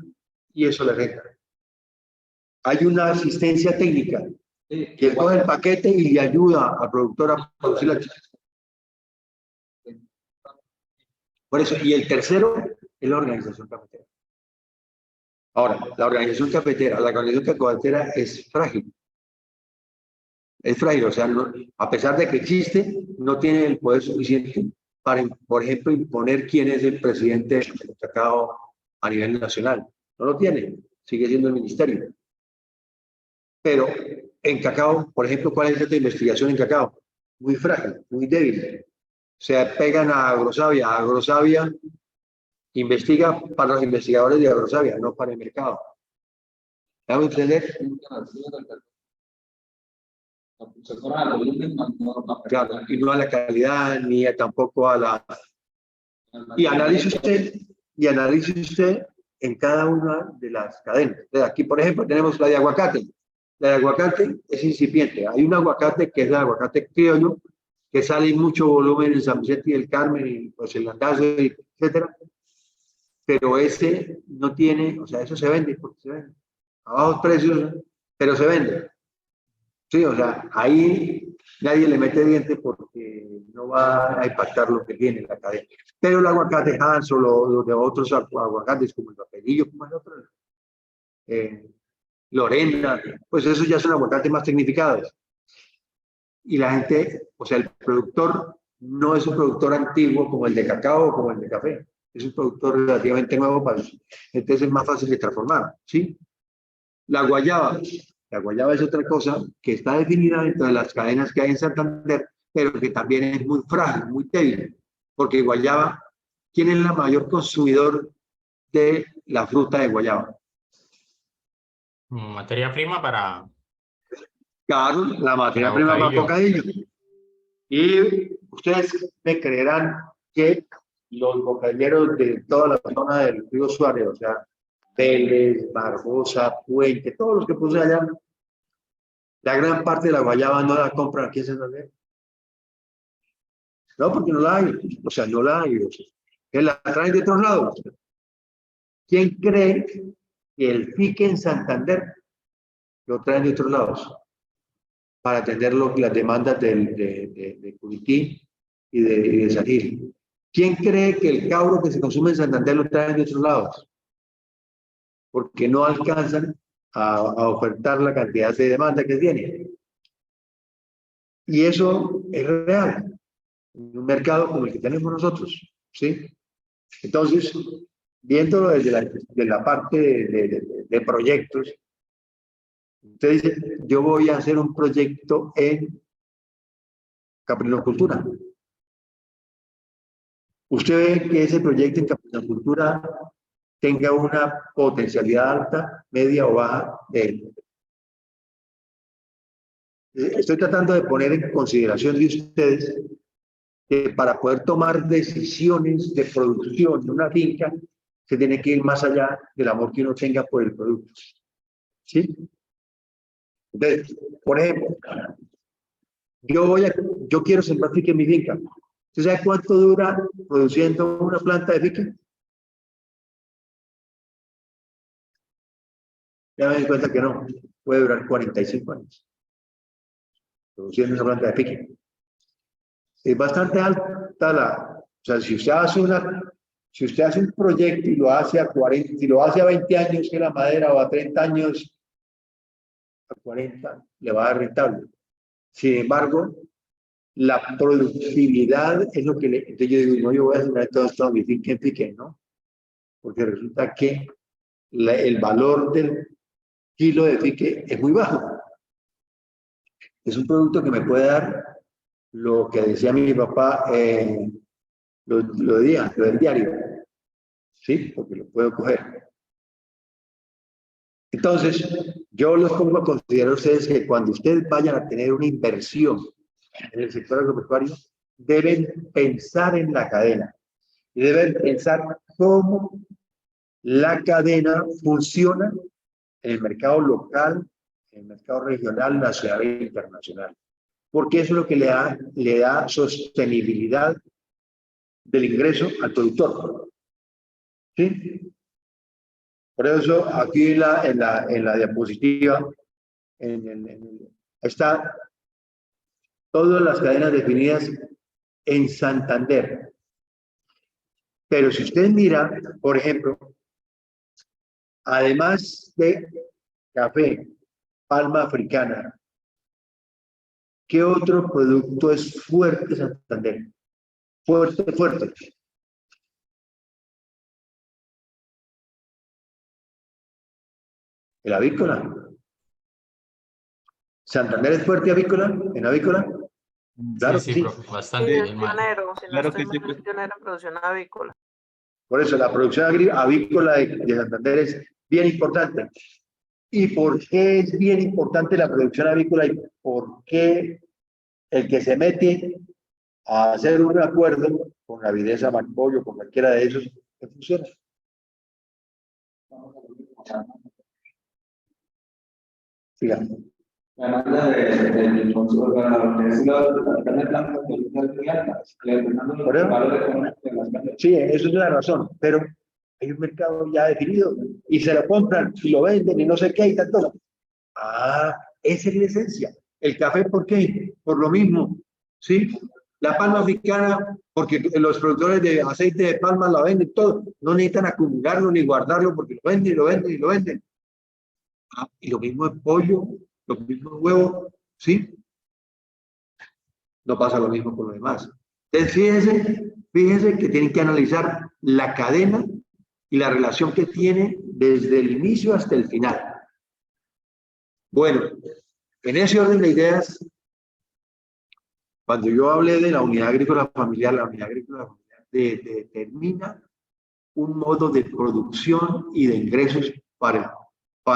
y eso le renta. Hay una asistencia técnica que coge el paquete y le ayuda al productor a producir la chicha. Por eso, y el tercero es la organización cafetera. Ahora, la organización cafetera es frágil. Es frágil, o sea, no, a pesar de que existe, no tiene el poder suficiente para, por ejemplo, imponer quién es el presidente del cacao a nivel nacional. No lo tiene, sigue siendo el ministerio. Pero en cacao, por ejemplo, ¿cuál es la investigación en cacao? Muy frágil, muy débil. O sea, pegan a Agrosavia. Agrosavia investiga para los investigadores de Agrosavia, no para el mercado. ¿Me hago entender? Claro, y no a la calidad, ni tampoco a la... Y analice usted en cada una de las cadenas. Entonces, aquí, por ejemplo, tenemos la de aguacate. La de aguacate es incipiente. Hay un aguacate que es el aguacate criollo, que sale en mucho volumen en San Vicente y el Carmen, y pues en la casa, etcétera. Pero ese no tiene, o sea, eso se vende porque se vende. A bajos precios, pero se vende. Sí, o sea, ahí nadie le mete diente porque no va a impactar lo que tiene la cadena. Pero el aguacate Hanso, los de otros aguacates como el papelillo, como el otro, Lorena, pues esos ya son aguacates más tecnificados. Y la gente, o sea, el productor no es un productor antiguo como el de cacao o como el de café. Es un productor relativamente nuevo, entonces es más fácil de transformar, ¿sí? La guayaba es otra cosa que está definida dentro de las cadenas que hay en Santander, pero que también es muy frágil, muy débil, porque guayaba, ¿quién es el mayor consumidor de la fruta de guayaba? Materia prima para... Claro, la materia prima para bocadillo. Y ustedes me creerán que los bocadilleros de toda la zona del río Suárez, o sea, Vélez, Barbosa, Puente, todos los que puse allá, la gran parte de la guayaba no la compran aquí en Santander. No, porque no la hay. O sea, no la hay. Que la traen de otros lados. ¿Quién cree que el fique en Santander lo traen de otros lados? Para atender las demandas de Curití y de San Gil. ¿Quién cree que el cabro que se consume en Santander lo traen de otros lados? Porque no alcanzan a ofertar la cantidad de demanda que tiene. Y eso es real en un mercado como el que tenemos nosotros, ¿sí? Entonces, viéndolo desde la parte de proyectos, usted dice, yo voy a hacer un proyecto en caprinocultura. Usted ve que ese proyecto en caprinocultura tenga una potencialidad alta, media o baja de... Estoy tratando de poner en consideración de ustedes que para poder tomar decisiones de producción de una finca, se tiene que ir más allá del amor que uno tenga por el producto. ¿Sí? Entonces, por ejemplo, yo quiero sembrar fique en mi finca. ¿Usted sabe cuánto dura produciendo una planta de fique? Ya me di cuenta que no. Puede durar 45 años produciendo esa planta de fique. Es bastante alta o sea, si usted hace un proyecto y lo hace a 40, si lo hace a 20 años que la madera, o a 30 años, a 40, le va a dar rentable. Sin embargo, la productividad es lo que entonces yo digo, no, yo voy a sembrar todo mi finca en fique, ¿no? Porque resulta que el valor del kilo de fique es muy bajo. Es un producto que me puede dar lo que decía mi papá, lo del diario, ¿sí? Porque lo puedo coger. Entonces, yo los pongo a considerar a ustedes que cuando ustedes vayan a tener una inversión en el sector agropecuario, deben pensar en la cadena y deben pensar cómo la cadena funciona en el mercado local, en el mercado regional, nacional e internacional. Porque eso es lo que le da sostenibilidad del ingreso al productor. ¿Sí? Por eso aquí en la diapositiva está todas las cadenas definidas en Santander. Pero si usted mira, por ejemplo, además de café, palma africana, ¿qué otro producto es fuerte Santander? Fuerte, fuerte. El avícola. ¿Santander es fuerte avícola? ¿En avícola? Claro Sí, que sí. profe, Sí, bastante. es pionero, si no Claro estoy que sí, mal, es pionero en producción avícola. Por eso la producción avícola de Santander es bien importante. ¿Y por qué es bien importante la producción avícola y por qué el que se mete a hacer un acuerdo con la Avidesa Manpollo, con cualquiera de esos, que funciona? Sigan. La demanda del consumo, la que es la carne blanca, es muy alta. ¿Por eso? Valor económico de las carnes. Sí, eso es la razón, pero hay un mercado ya definido y se lo compran y lo venden y no sé qué y tanto. Ah, esa es la esencia. El café, ¿por qué? Por lo mismo, ¿sí? La palma africana, porque los productores de aceite de palma la venden todo, no necesitan acumularlo ni guardarlo porque lo venden y lo venden y lo venden. Ah, y lo mismo es pollo, lo mismo es huevo, ¿sí? No pasa lo mismo con lo demás. Entonces, fíjense que tienen que analizar la cadena y la relación que tiene desde el inicio hasta el final. Bueno, en ese orden de ideas, cuando yo hablé de la unidad agrícola familiar, la unidad agrícola familiar determina un modo de producción y de ingresos para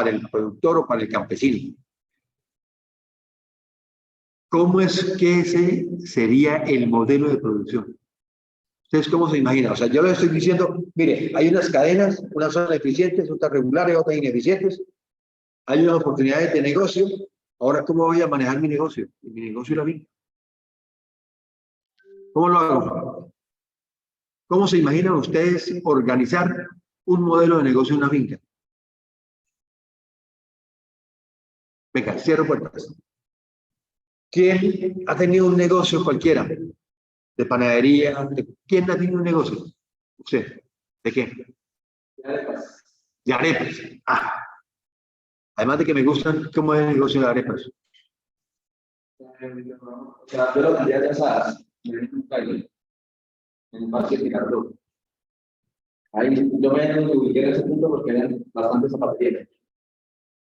el productor o para el campesino. ¿Cómo es que ese sería el modelo de producción? ¿Ustedes cómo se imaginan? O sea, yo les estoy diciendo, mire, hay unas cadenas, unas son eficientes, otras regulares, otras ineficientes. Hay unas oportunidades de negocio. Ahora, ¿cómo voy a manejar mi negocio? Y mi negocio es la finca. ¿Cómo lo hago? ¿Cómo se imaginan ustedes organizar un modelo de negocio en una finca? Venga, cierro puertas. ¿Quién ha tenido un negocio cualquiera? De panadería. ¿Quién ha tenido un negocio? Usted. ¿De qué? De arepas. Ah. Además de que me gustan cómo es el negocio de arepas. O sea, yo lo vendía de asadas, en un calle, en un parque de Girardot. Ahí yo me ubiqué en ese punto porque eran bastantes zapaterías.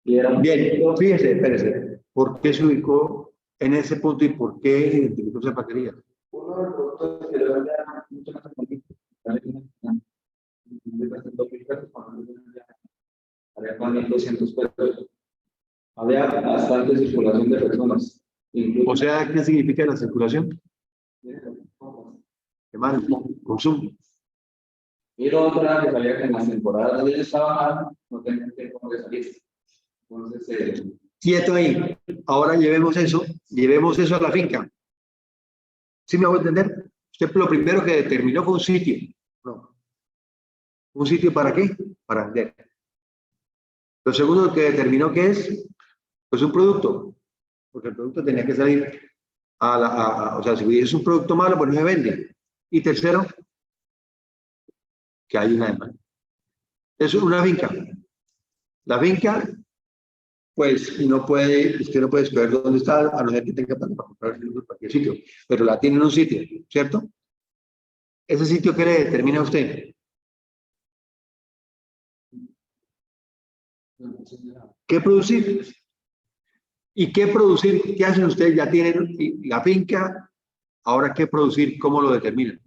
Y era un Bien, punto, fíjese, espérese. ¿Por qué se ubicó en ese punto y por qué identificó zapatería? uno de los productos que yo vendía mucho más económico. Había 1.200 pesos. Había bastante circulación de personas. Incluso, O sea, ¿qué significa la circulación? ¿Qué más? Consumo. y lo otro era que sabía que en las temporadas donde ellos trabajaban no tenían tiempo de salir. Entonces, Quieto ahí. Ahora llevemos eso a la finca. ¿Sí me voy a entender? Usted lo primero que determinó fue un sitio. No. ¿Un sitio para qué? Para vender. Lo segundo que determinó que es, pues un producto. Porque el producto tenía que salir o sea, si es un producto malo, pues no se vende. Y tercero, que hay una demanda. Eso es una finca. La finca, pues, usted no puede escoger dónde está, a no ser que tenga para comprar en cualquier sitio, pero la tiene en un sitio, ¿cierto? ¿Ese sitio qué le determina a usted? ¿Qué producir? ¿Y qué producir? ¿Qué hacen ustedes? Ya tienen la finca, ahora ¿qué producir? ¿Cómo lo determinan?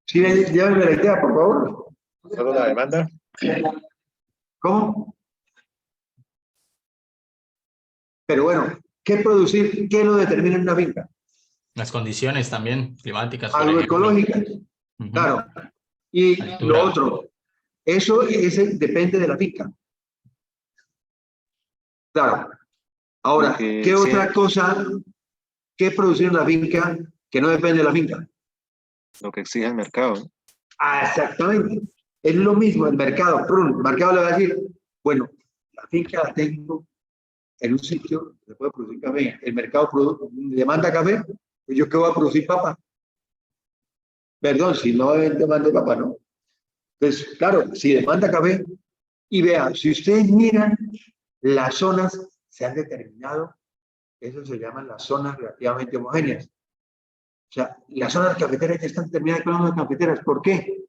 Sí, llévenme la idea, por favor. Solo la demanda. ¿Cómo? Pero bueno, ¿qué producir? ¿Qué lo determina en una finca? Las condiciones también climáticas, por Algo ejemplo. ecológicas, Ujú. claro. Y Altura. lo otro, Eso depende de la finca. Claro. Ahora, Porque ¿qué sí, otra cosa, qué producir en la finca que no depende de la finca? lo que exige el mercado, ¿no? Ah, exactamente. Es lo mismo el mercado. El mercado le va a decir, bueno, la finca la tengo en un sitio que puede producir café. El mercado demanda café, pues yo qué voy a producir papa. Perdón, si no demanda papa, ¿no? Entonces, claro, si demanda café, y vea, si ustedes miran, las zonas se han determinado, eso se llaman las zonas relativamente homogéneas. O sea, las zonas cafeteras ya están determinadas con las cafeteras. ¿Por qué?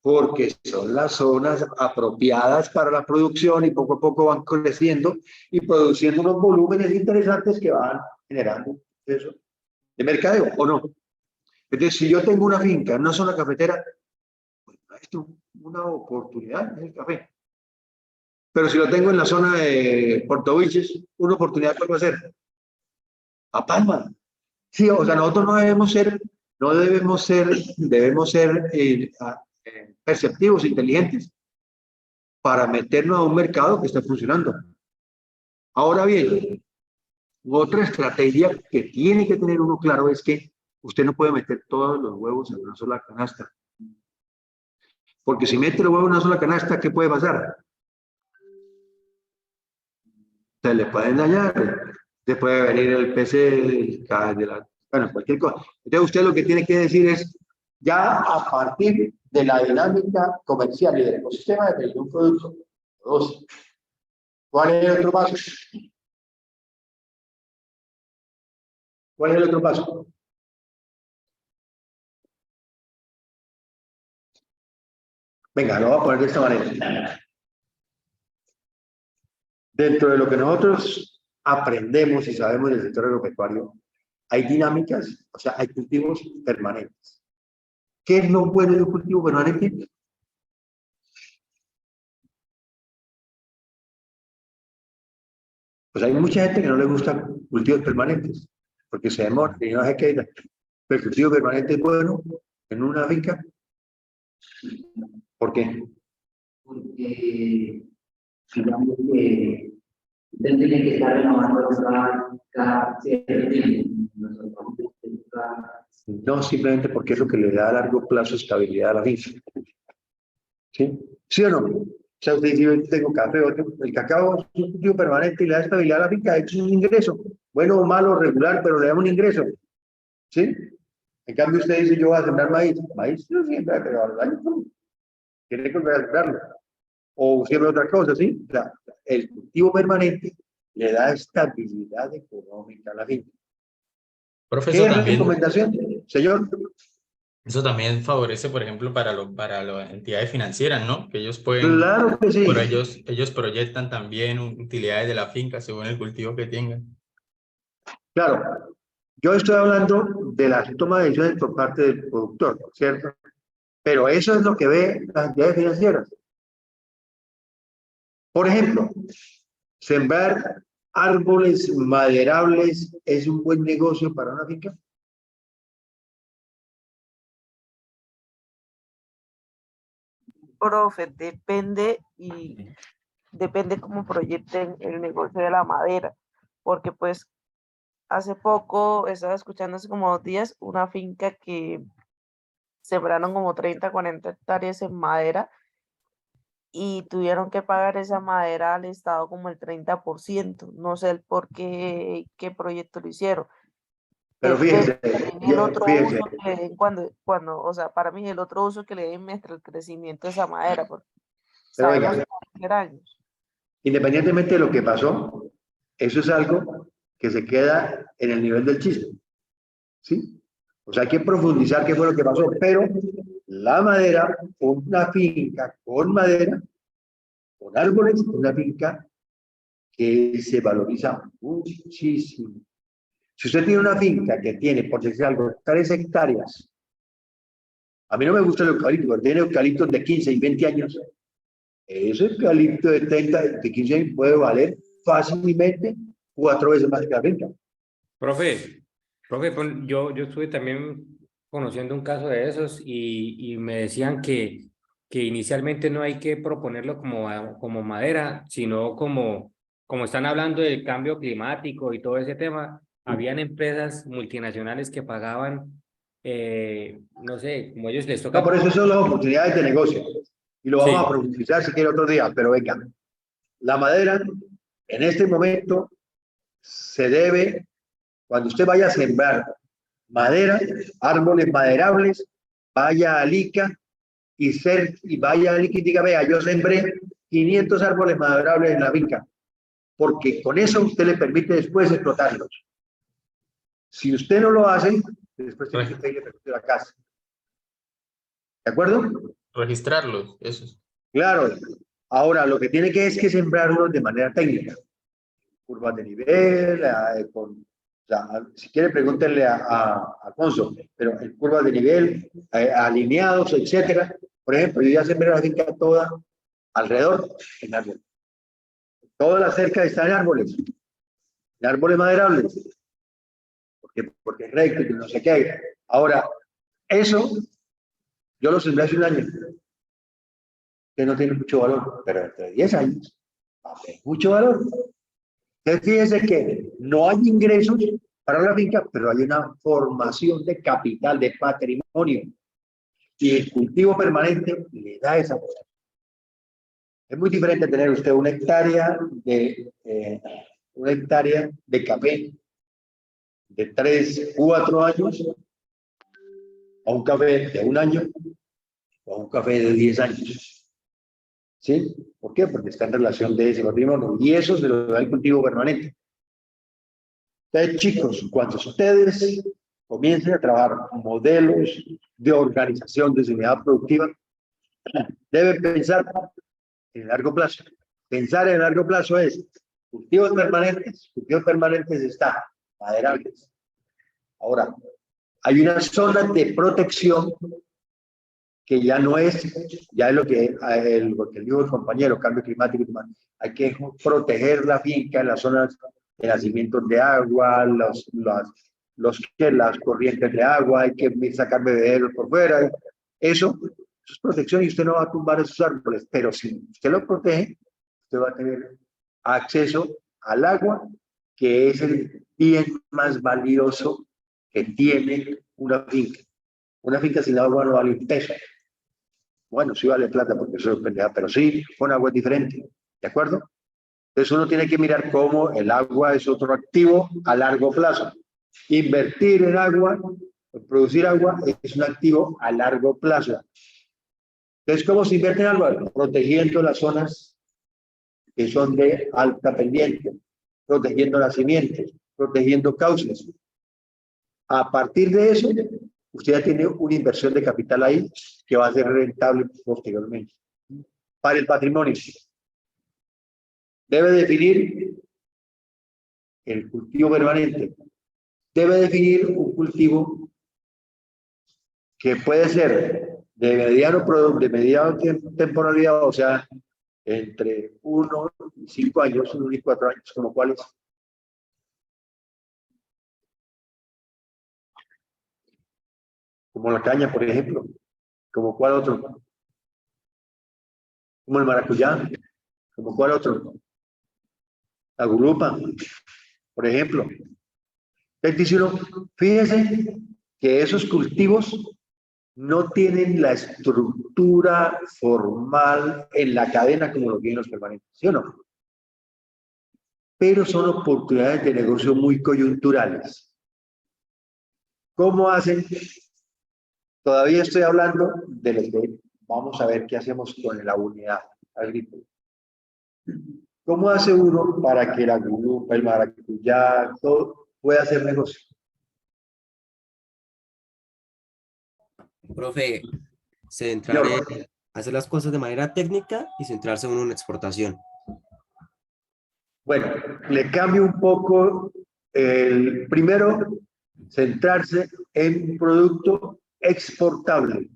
Porque son las zonas apropiadas para la producción y poco a poco van creciendo y produciendo unos volúmenes interesantes que van generando eso de mercadeo, ¿o no? Entonces, si yo tengo una finca en una zona cafetera, pues esto es una oportunidad, es el café. Pero si lo tengo en la zona de Puerto Vilches, una oportunidad, ¿cuál va a ser? A Palma. Sí, o sea, nosotros debemos ser perceptivos, inteligentes, para meternos a un mercado que está funcionando. Ahora bien, otra estrategia que tiene que tener uno claro es que usted no puede meter todos los huevos en una sola canasta. Porque si mete los huevos en una sola canasta, ¿qué puede pasar? Se le pueden dañar. Se puede venir el PC bueno, cualquier cosa. Entonces usted lo que tiene que decir es, ya a partir de la dinámica comercial y del ecosistema de un producto. Dos. ¿Cuál es el otro paso? ¿Cuál es el otro paso? Venga, lo voy a poner de esta manera. Dentro de lo que nosotros aprendemos y sabemos del sector agropecuario, hay dinámicas, o sea, hay cultivos permanentes. ¿Qué es lo bueno de un cultivo permanente? Pues hay mucha gente que no le gusta cultivos permanentes, porque se demora y no sé qué. Pero el cultivo permanente es bueno en una finca. ¿Por qué? Porque digamos que usted tiene que estar renovando cada cierto tiempo. No, simplemente porque es lo que le da a largo plazo estabilidad a la finca. ¿Sí? ¿Sí o no? O sea, usted dice, yo tengo café, el cacao es un cultivo permanente y le da estabilidad a la finca, es un ingreso. Bueno o malo, regular, pero le da un ingreso. ¿Sí? En cambio, usted dice, yo voy a sembrar maíz. Maíz no siembra, pero a los años tiene que volver a sembrarlo. O siembra otra cosa, ¿sí? O sea, el cultivo permanente le da estabilidad económica a la finca. Profe, ¿Qué recomendación, señor? eso también favorece, por ejemplo, para las entidades financieras, ¿no? Que ellos pueden, Claro que sí. pero ellos proyectan también utilidades de la finca según el cultivo que tengan. Claro, yo estoy hablando de la toma de decisiones por parte del productor, ¿cierto? Pero eso es lo que ve las entidades financieras. Por ejemplo, sembrar árboles maderables es un buen negocio para una finca. Profe, depende cómo proyecten el negocio de la madera, porque pues hace poco estaba escuchando, hace como 2 días, una finca que sembraron como 30, 40 hectáreas en madera y tuvieron que pagar esa madera al Estado como el 30%. No sé el por qué proyecto lo hicieron. Pero fíjese, El otro fíjese, uso que le den cuando, o sea, para mí el otro uso que le den mientras el crecimiento de esa madera, porque pero sabemos oiga, que va a tener años. independientemente de lo que pasó, eso es algo que se queda en el nivel del chiste, ¿sí? O sea, hay que profundizar qué fue lo que pasó, pero la madera, una finca con madera, con árboles, una finca que se valoriza muchísimo. Si usted tiene una finca que tiene, por decir algo, 3 hectáreas, a mí no me gusta el eucalipto, pero tiene eucaliptos de 15 y 20 años, ese eucalipto de 30, de 15 años puede valer fácilmente 4 veces más que la finca. Profe, pues, yo estuve también conociendo un caso de esos y me decían que que inicialmente no hay que proponerlo como madera, sino como están hablando del cambio climático y todo ese tema, habían empresas multinacionales que pagaban, no sé, como ellos les toca. No, por eso son las oportunidades de negocio. Y lo vamos Sí. a profundizar si quiere otro día, pero venga. La madera, en este momento, se debe, cuando usted vaya a sembrar madera, árboles maderables, vaya al ICA y vaya al ICA y diga, vea, yo sembré 500 árboles maderables en la finca, porque con eso usted le permite después explotarlos. Si usted no lo hace, después tiene que pedirle permiso a la casa. ¿De acuerdo? Registrarlos, eso. Claro. Ahora, lo que tiene que es que sembrarlos de manera técnica. Curvas de nivel, o sea, si quiere pregúntenle a Alfonso, pero en curvas de nivel, alineados, etcétera. Por ejemplo, yo ya sembré la finca toda alrededor en árboles. Toda la cerca está en árboles maderables. Porque es recto, que no sé qué. Ahora, eso yo lo sembré hace un año, que no tiene mucho valor, pero entre 10 años va a tener mucho valor. Entonces, fíjense que no hay ingresos para la finca, pero hay una formación de capital, de patrimonio. Y el cultivo permanente le da esa cosa. Es muy diferente tener usted una hectárea de café de 3, 4 años, a un café de un año, o a un café de 10 años. ¿Sí? ¿Por qué? Porque está en relación de ese patrimonio. Y eso se lo da el cultivo permanente. Entonces, chicos, cuando ustedes comiencen a trabajar modelos de organización de su unidad productiva, deben pensar en largo plazo. Pensar en largo plazo es cultivos permanentes. Cultivos permanentes está maderables. Ahora, hay una zona de protección que ya no es, ya es lo que dijo el compañero, cambio climático. Hay que proteger la finca, las zonas de nacimientos de agua, las corrientes de agua, hay que sacar bebederos por fuera. Eso es protección y usted no va a tumbar esos árboles, pero si usted lo protege, usted va a tener acceso al agua, que es el bien más valioso que tiene una finca. Una finca sin agua no vale un peso. Bueno, sí vale plata porque eso es pendeja, pero sí, con agua es diferente. ¿De acuerdo? Entonces uno tiene que mirar cómo el agua es otro activo a largo plazo. Invertir en agua, producir agua, es un activo a largo plazo. Entonces, ¿cómo se invierte en agua? Protegiendo las zonas que son de alta pendiente, protegiendo nacimientos, protegiendo cauces. A partir de eso, usted ya tiene una inversión de capital ahí que va a ser rentable posteriormente. Para el patrimonio, debe definir el cultivo permanente. Debe definir un cultivo que puede ser de mediana temporalidad, o sea, entre 1 y 5 años, 1 y 4 años, como cuáles. Como la caña, por ejemplo. ¿Como cuál otro? Como el maracuyá. ¿Como cuál otro? La gurupa, por ejemplo. Entonces dice uno, fíjese que esos cultivos no tienen la estructura formal en la cadena como lo tienen los permanentes, ¿sí o no? Pero son oportunidades de negocio muy coyunturales. ¿Cómo hacen? Todavía estoy hablando de lo que vamos a ver qué hacemos con la unidad agrícola. ¿Cómo hace uno para que la gurupa, el maracuyá, todo pueda hacer negocio? Profe, centrar en hacer las cosas de manera técnica y centrarse en una exportación. Bueno, le cambio un poco. El primero, centrarse en un producto exportable.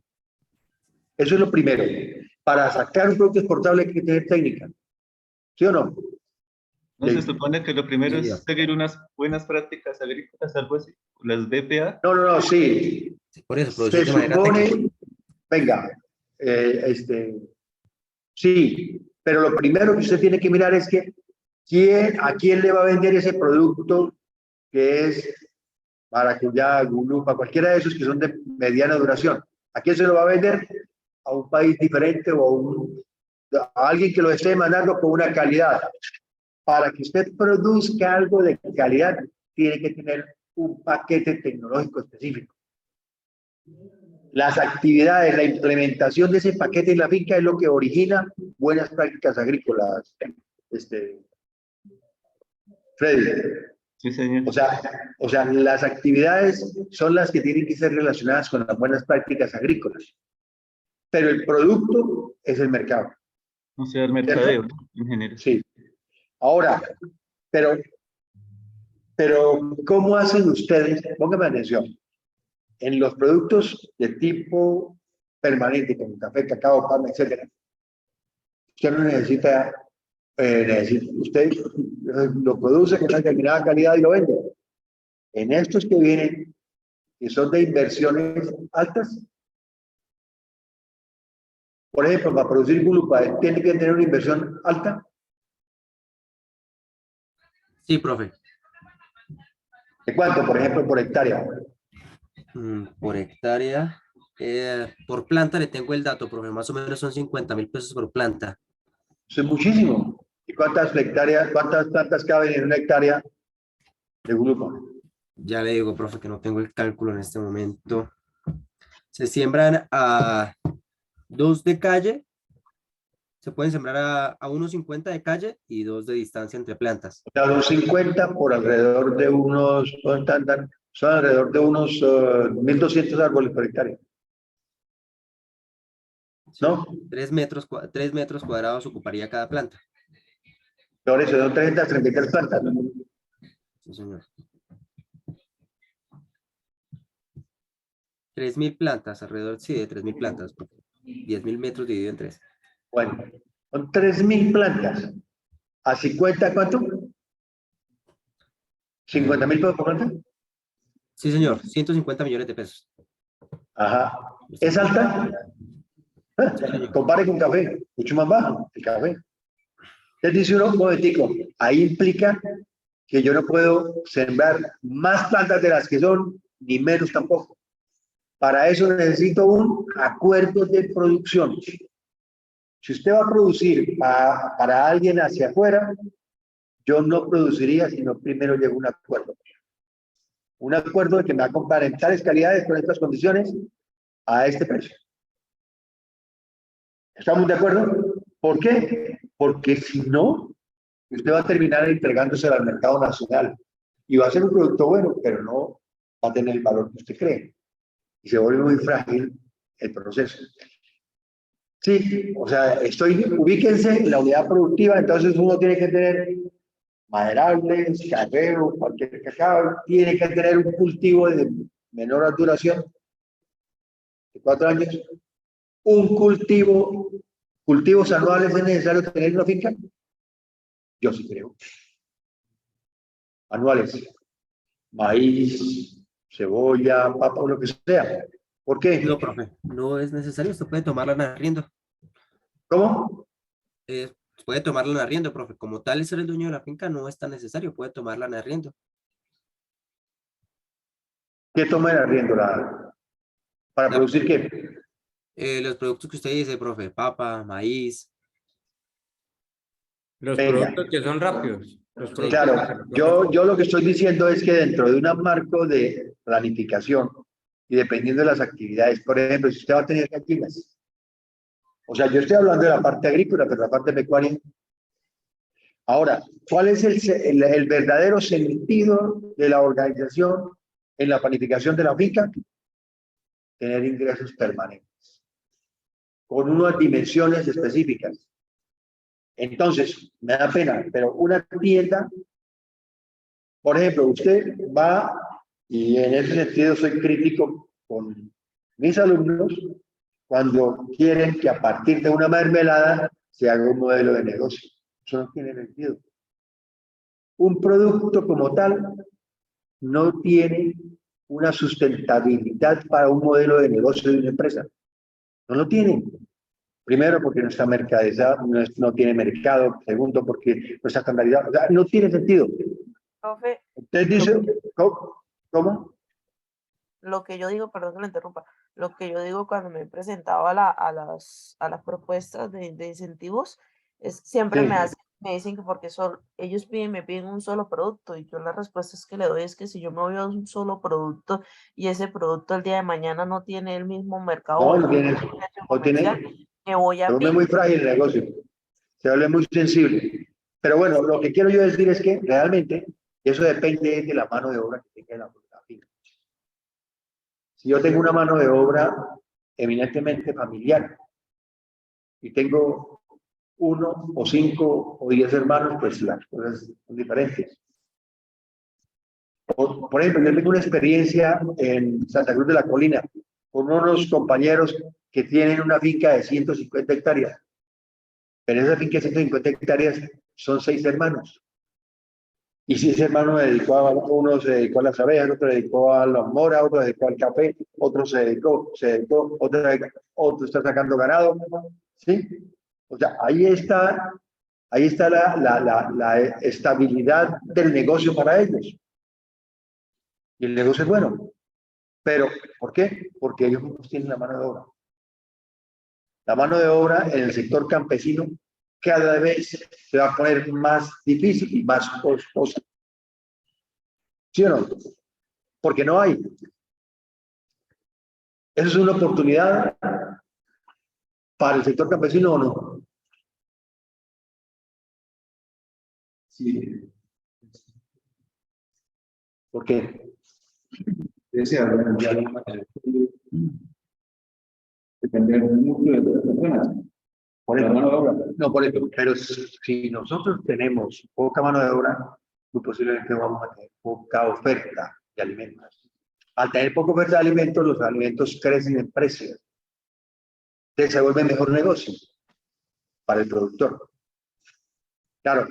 Eso es lo primero. Para sacar un producto exportable hay que tener técnica. ¿Sí o no? ¿No se supone que lo primero es seguir unas buenas prácticas agrícolas, algo así? Las BPA. No, sí. Por eso, Se producir de manera supone, técnica. venga, Sí, pero lo primero que usted tiene que mirar es que a quién le va a vender ese producto que es maracuyá, gulupa, cualquiera de esos que son de mediana duración. ¿A quién se lo va a vender? A un país diferente o a alguien que lo esté mandando con una calidad. Para que usted produzca algo de calidad, tiene que tener un paquete tecnológico específico. Las actividades, la implementación de ese paquete en la finca es lo que origina buenas prácticas agrícolas, Freddy. Sí, señor. O sea, las actividades son las que tienen que ser relacionadas con las buenas prácticas agrícolas. Pero el producto es el mercado. O sea, el mercadeo, en general. Sí. Ahora, pero ¿cómo hacen ustedes? Pónganme atención. En los productos de tipo permanente, como café, cacao, pan, etcétera, usted no necesita, usted lo produce con una determinada calidad y lo vende. En estos que vienen, que son de inversiones altas, por ejemplo, para producir gulupa, ¿tiene que tener una inversión alta? Sí, profe. ¿De cuánto, por ejemplo, por hectárea? Por hectárea. Por planta le tengo el dato, profe. Más o menos son 50.000 pesos por planta. Eso es muchísimo. ¿Y cuántas plantas caben en una hectárea de gulupa? Ya le digo, profe, que no tengo el cálculo en este momento. Se siembran a 2 de calle. Se pueden sembrar a 1,50 de calle y 2 de distancia entre plantas. O sea, los 50 por alrededor de unos, son alrededor de unos 1.200 árboles por hectárea. ¿No? 3 metros cuadrados ocuparía cada planta. Por eso son 33 plantas. Sí, señor. 3.000 plantas, alrededor, sí, de 3.000 plantas. 10.000 metros dividido en 3. Bueno, son 3.000 plantas. ¿A 50 cuánto? ¿50.000 pesos por planta? Sí, señor, 150 millones de pesos. Ajá. ¿Es alta? Compare con café, mucho más bajo el café. Entonces dice uno, un momentico, ahí implica que yo no puedo sembrar más plantas de las que son, ni menos tampoco. Para eso necesito un acuerdo de producción. Si usted va a producir para alguien hacia afuera, yo no produciría, sino primero llego a un acuerdo. Un acuerdo de que me va a comprar en tales calidades, con estas condiciones, a este precio. ¿Estamos de acuerdo? ¿Por qué? Porque si no, usted va a terminar entregándose al mercado nacional y va a ser un producto bueno, pero no va a tener el valor que usted cree. Y se vuelve muy frágil el proceso. Sí, o sea, ubíquense en la unidad productiva, entonces uno tiene que tener maderables, cacao, cualquier cacao, tiene que tener un cultivo de menor duración, de 4 años. Cultivos anuales es necesario tener en una finca. Yo sí creo. Anuales. Maíz, cebolla, papa, lo que sea. ¿Por qué? No, profe, no es necesario. Usted puede tomarla en arriendo. ¿Cómo? Puede tomarla en arriendo, profe. Como tal, ser el dueño de la finca no es tan necesario. Puede tomarla en arriendo. ¿Qué toma el arriendo? ¿Para producir qué? Los productos que usted dice, profe, papa, maíz. Los Venga. productos que son rápidos. Los productos Claro, que se recogen. yo lo que estoy diciendo es que dentro de un marco de planificación y dependiendo de las actividades, por ejemplo, si usted va a tener gallinas, o sea, yo estoy hablando de la parte agrícola, pero la parte pecuaria. Ahora, ¿cuál es el verdadero sentido de la organización en la planificación de la finca? Tener ingresos permanentes, con unas dimensiones específicas. Entonces, me da pena, pero una tienda, por ejemplo, usted va, y en ese sentido soy crítico con mis alumnos, cuando quieren que a partir de una mermelada se haga un modelo de negocio. Eso no tiene sentido. Un producto como tal no tiene una sustentabilidad para un modelo de negocio de una empresa. No lo tiene. Primero, porque no está mercaderizado, no tiene mercado. Segundo, porque no está estandarizado. O sea, no tiene sentido. Profe, Usted dice, ¿cómo? lo que yo digo, perdón que lo interrumpa, lo que yo digo cuando me he presentado a las propuestas de incentivos, es siempre Sí. me dicen que porque ellos me piden un solo producto y yo la respuesta es que le doy es que si yo me voy a un solo producto y ese producto el día de mañana no tiene el mismo mercado No, o no el tiene, mismo precio no tiene, comercial, me voy se a vuelve muy frágil el negocio, se vuelve muy sensible. Pero bueno, lo que quiero yo decir es que realmente eso depende de la mano de obra que tenga la finca. Si yo tengo una mano de obra eminentemente familiar y tengo 1 o 5 o 10 hermanos, pues las cosas son diferentes. Por ejemplo, yo tengo una experiencia en Santa Cruz de la Colina con unos compañeros que tienen una finca de 150 hectáreas. Pero esa finca de 150 hectáreas son 6 hermanos. Y 6 hermanos se dedicó uno se dedicó a las abejas, otro se dedicó a la mora, otro se dedicó al café, otro se dedicó, otro está sacando ganado. ¿Sí? O sea, ahí está la estabilidad del negocio para ellos. Y el negocio es bueno. Pero, ¿por qué? Porque ellos mismos tienen la mano de obra. La mano de obra en el sector campesino cada vez se va a poner más difícil y más costosa. ¿Sí o no? Porque no hay. ¿Eso es una oportunidad para el sector campesino o no? Sí. ¿Por qué? Decía, bueno, ya no depende mucho de las personas. Por La eso, mano de obra. no, por eso. Pero si nosotros tenemos poca mano de obra, muy posiblemente vamos a tener poca oferta de alimentos. Al tener poca oferta de alimentos, los alimentos crecen en precio. Entonces se vuelve mejor negocio para el productor. Claro,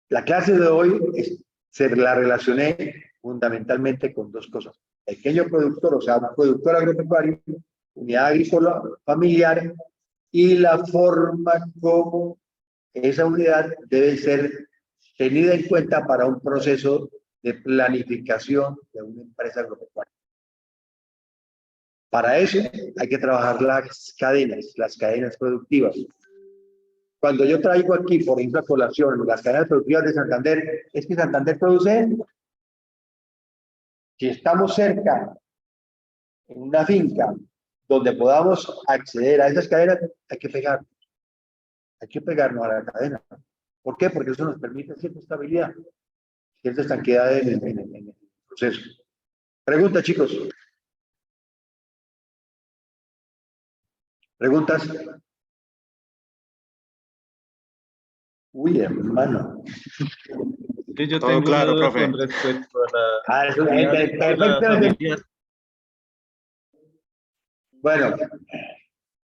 la clase de hoy se la relacioné fundamentalmente con 2 cosas. Pequeño productor, o sea, productor agropecuario, unidad agrícola familiar, y la forma como esa unidad debe ser tenida en cuenta para un proceso de planificación de una empresa agropecuaria. Para eso hay que trabajar las cadenas productivas. Cuando yo traigo aquí, por ejemplo, a colación las cadenas productivas de Santander, es que Santander produce. Si estamos cerca, en una finca, donde podamos acceder a esas cadenas, hay que pegarnos a la cadena. ¿Por qué? Porque eso nos permite cierta estabilidad, cierta estanqueidad en el proceso. Preguntas, chicos. ¿Preguntas? Uy, hermano. Sí, yo Todo tengo claro, dudas profe. con respecto a la Eso, unidad agrícola perfectamente. familiar.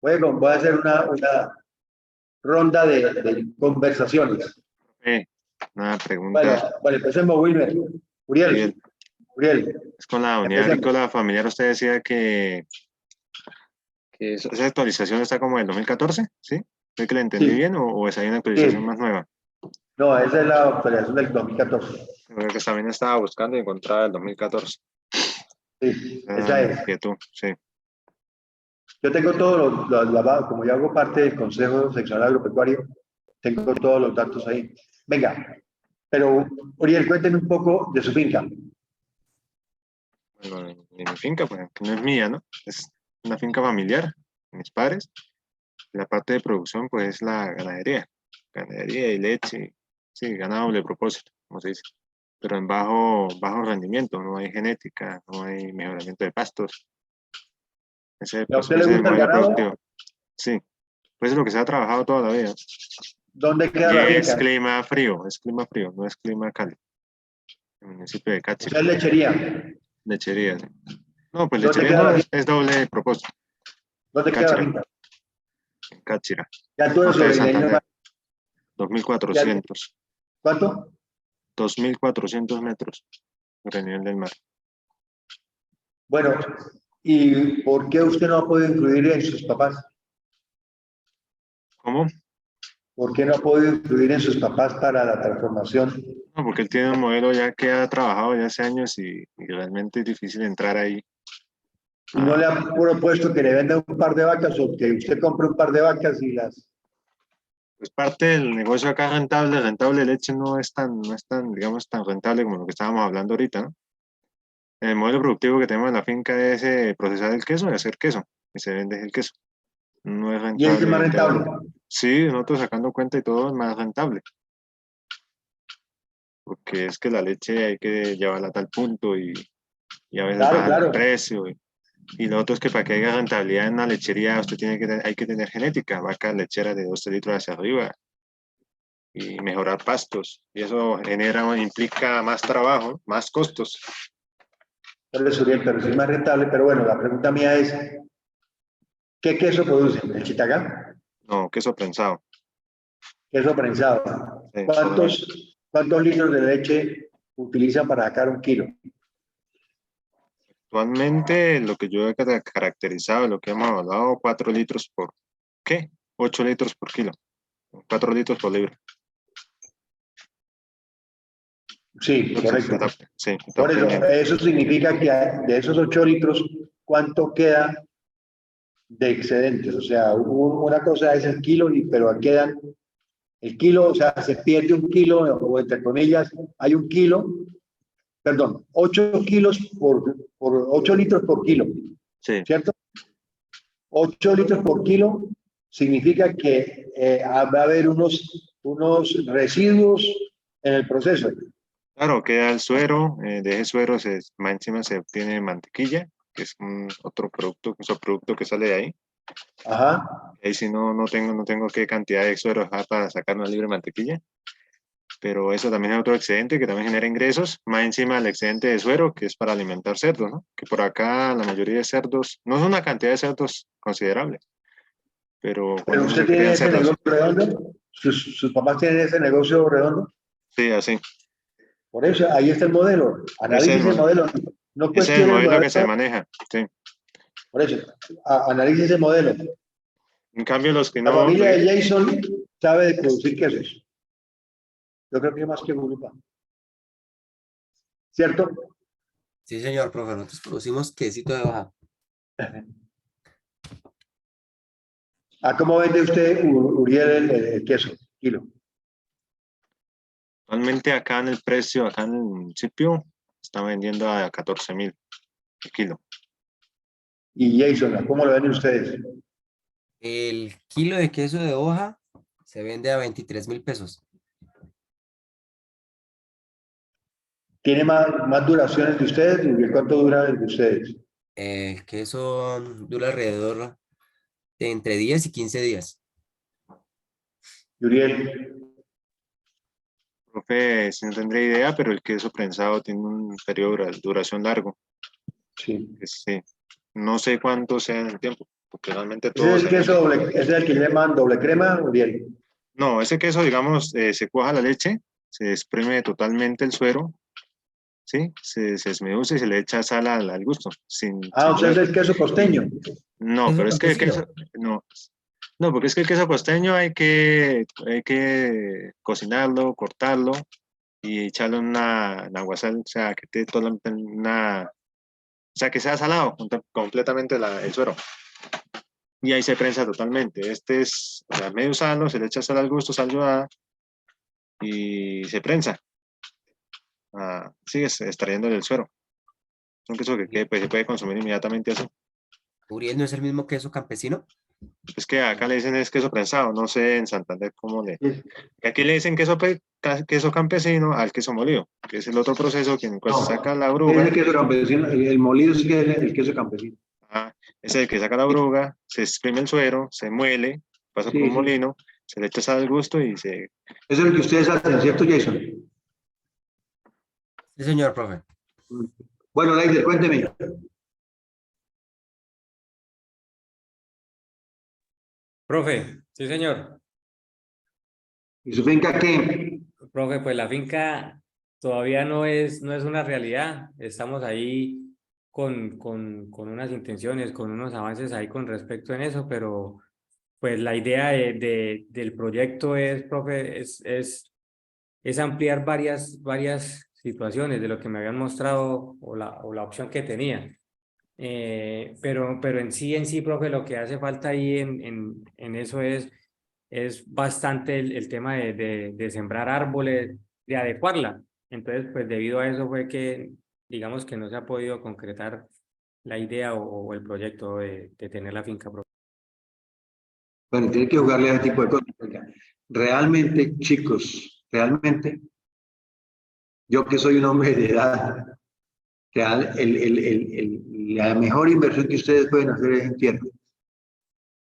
Bueno, voy a hacer una ronda de conversaciones. Una pregunta. Bueno, empecemos, Wilmer. Uriel, Es con la unidad empecemos. agrícola familiar. Usted decía que esa actualización está como en 2014, ¿sí? ¿Fue que la entendí Sí. bien o es ahí una actualización Sí. más nueva? No, esa es la operación del 2014. Creo que también estaba buscando y encontraba el 2014. Sí, esa es. Inquietud, sí. Yo tengo todos como yo hago parte del Consejo Seccional Agropecuario, tengo todos los datos ahí. Venga, pero Uriel, cuéntenme un poco de su finca. Bueno, en mi finca, pues, que no es mía, ¿no? Es una finca familiar, de mis padres. La parte de producción, pues, es la ganadería. Ganadería y leche. Sí, ganado doble propósito, como se dice. Pero en bajo rendimiento, no hay genética, no hay mejoramiento de pastos. Ese, ¿A pues, usted ese le es el gusta el modelo ganado? productivo. Sí, pues es lo que se ha trabajado toda la vida. ¿Dónde queda Y la es finca? clima frío, no es clima cálido. El municipio de O Cáchira, sea, es lechería. lechería. ¿Sí? No, pues ¿Dónde lechería queda la no, finca? es doble propósito. ¿Dónde queda la Cáchira, finca? en Cáchira, Ya tú eres norte de sobreviviente. Santander, Ya- 2.400. ¿Cuánto? 2.400 metros sobre el nivel del mar. Bueno, ¿y por qué usted no ha podido incluir en sus papás? ¿Cómo? ¿Por qué no ha podido influir en sus papás para la transformación? No, porque él tiene un modelo ya que ha trabajado ya hace años y realmente es difícil entrar ahí. ¿Y no le ha propuesto que le venda un par de vacas o que usted compre un par de vacas y las... Pues parte del negocio acá rentable leche no es tan, digamos, tan rentable como lo que estábamos hablando ahorita, ¿no? El modelo productivo que tenemos en la finca es procesar el queso y hacer queso, y se vende el queso. No es Y es rentable más vender. rentable. Sí, nosotros sacando cuenta y todo es más rentable. Porque es que la leche hay que llevarla a tal punto y a veces Claro, bajan el claro. precio. Y lo otro es que para que haya rentabilidad en una lechería usted hay que tener genética, vacas lecheras de 12 litros hacia arriba y mejorar pastos. Y eso implica más trabajo, más costos. Pero es más rentable, pero bueno, la pregunta mía es, ¿qué queso producen? ¿El Chitagá? No, queso prensado. Queso prensado. Solamente. ¿Cuántos litros de leche utilizan para sacar un kilo? Actualmente lo que yo he caracterizado, lo que hemos hablado, 4 litros por, ¿qué? 8 litros por kilo, 4 litros por libra. Sí, correcto. Sí, Por eso, eso significa que de esos 8 litros, ¿cuánto queda de excedentes? O sea, una cosa es el kilo, pero quedan el kilo, o sea, se pierde un kilo, o entre comillas, hay un kilo, perdón, 8 kilos por 8 litros por kilo, sí. ¿cierto? 8 litros por kilo significa que va a haber unos residuos en el proceso. Claro, queda el suero, de ese suero más encima se obtiene mantequilla, que es otro producto que sale de ahí. Ajá. Ahí sí no tengo qué cantidad de suero para sacar una libre mantequilla, pero eso también es otro excedente que también genera ingresos, más encima el excedente de suero, que es para alimentar cerdos, ¿no? Que por acá la mayoría de cerdos, no es una cantidad de cerdos considerable, pero ¿Pero cuando usted se tiene crían ese cerdos, negocio redondo? ¿Sus papás tienen ese negocio redondo? sí, así. Por eso, ahí está el modelo. Ese Analice el modelo. No es el cuestione el modelo modelo. que se maneja, sí. Por eso, analice ese modelo. En cambio, los que La no, familia de Jason sabe de producir quesos. Yo creo que más que Gurupa. ¿Cierto? Sí, señor, profe, nosotros producimos quesito de hoja. ¿A cómo vende usted, Uriel, el queso? Kilo. actualmente acá en el precio, acá en el municipio, están vendiendo a 14.000 el kilo. Y Jason, ¿a cómo lo venden ustedes? El kilo de queso de hoja se vende a 23.000 pesos. ¿Tiene más duraciones de ustedes? ¿Y cuánto dura el de ustedes? El queso dura alrededor de entre 10 y 15 días. Uriel, Profe, si no tendré idea, pero el queso prensado tiene un periodo de duración largo. sí. Sí. No sé cuánto sea en el tiempo, porque realmente ¿Ese todo es se el queso vende. doble, ese es el que llaman doble crema, Uriel? No, ese queso, digamos, se cuaja la leche, se exprime totalmente el suero, ¿sí? Se esmeduce y se le echa sal al gusto. O sea, es el queso costeño. No, Queso pero es que el campesino. queso, no, porque es que el queso costeño hay que cocinarlo, cortarlo y echarlo en en aguasal, o sea, que esté totalmente o sea, que sea salado completamente el suero. Y ahí se prensa totalmente. Este es, o sea, medio salo, se le echa sal al gusto, sal ayudada y se prensa. Sigues extrayéndole el suero. Es un queso que pues, se puede consumir inmediatamente así. Uriel no es el mismo queso campesino. Es que acá le dicen es queso prensado, no sé en Santander cómo le... Aquí le dicen queso campesino al queso molido, que es el otro proceso que pues, saca la Es oruga. el queso campesino, el molido es el queso campesino. Es el que saca la oruga, se exprime el suero, se muele, pasa por un molino, se le echa sal al gusto y se... Eso es lo que ustedes hacen, ¿cierto, Jason? Sí, señor, profe. Bueno, Leider, cuénteme. Profe, sí, señor. ¿Y su finca qué? Profe, pues la finca todavía no es una realidad. Estamos ahí con unas intenciones, con unos avances ahí con respecto en eso, pero pues la idea del proyecto es, profe, es ampliar varias situaciones de lo que me habían mostrado o la opción que tenía. Pero en sí, profe, lo que hace falta ahí en eso es bastante el tema de sembrar árboles, de adecuarla. Entonces, pues debido a eso fue que, digamos que no se ha podido concretar la idea o el proyecto de tener la finca propia. Bueno, tiene que jugarle a ese tipo de cosas. Oiga, realmente, chicos, realmente, yo que soy un hombre de edad, la mejor inversión que ustedes pueden hacer es en tierra.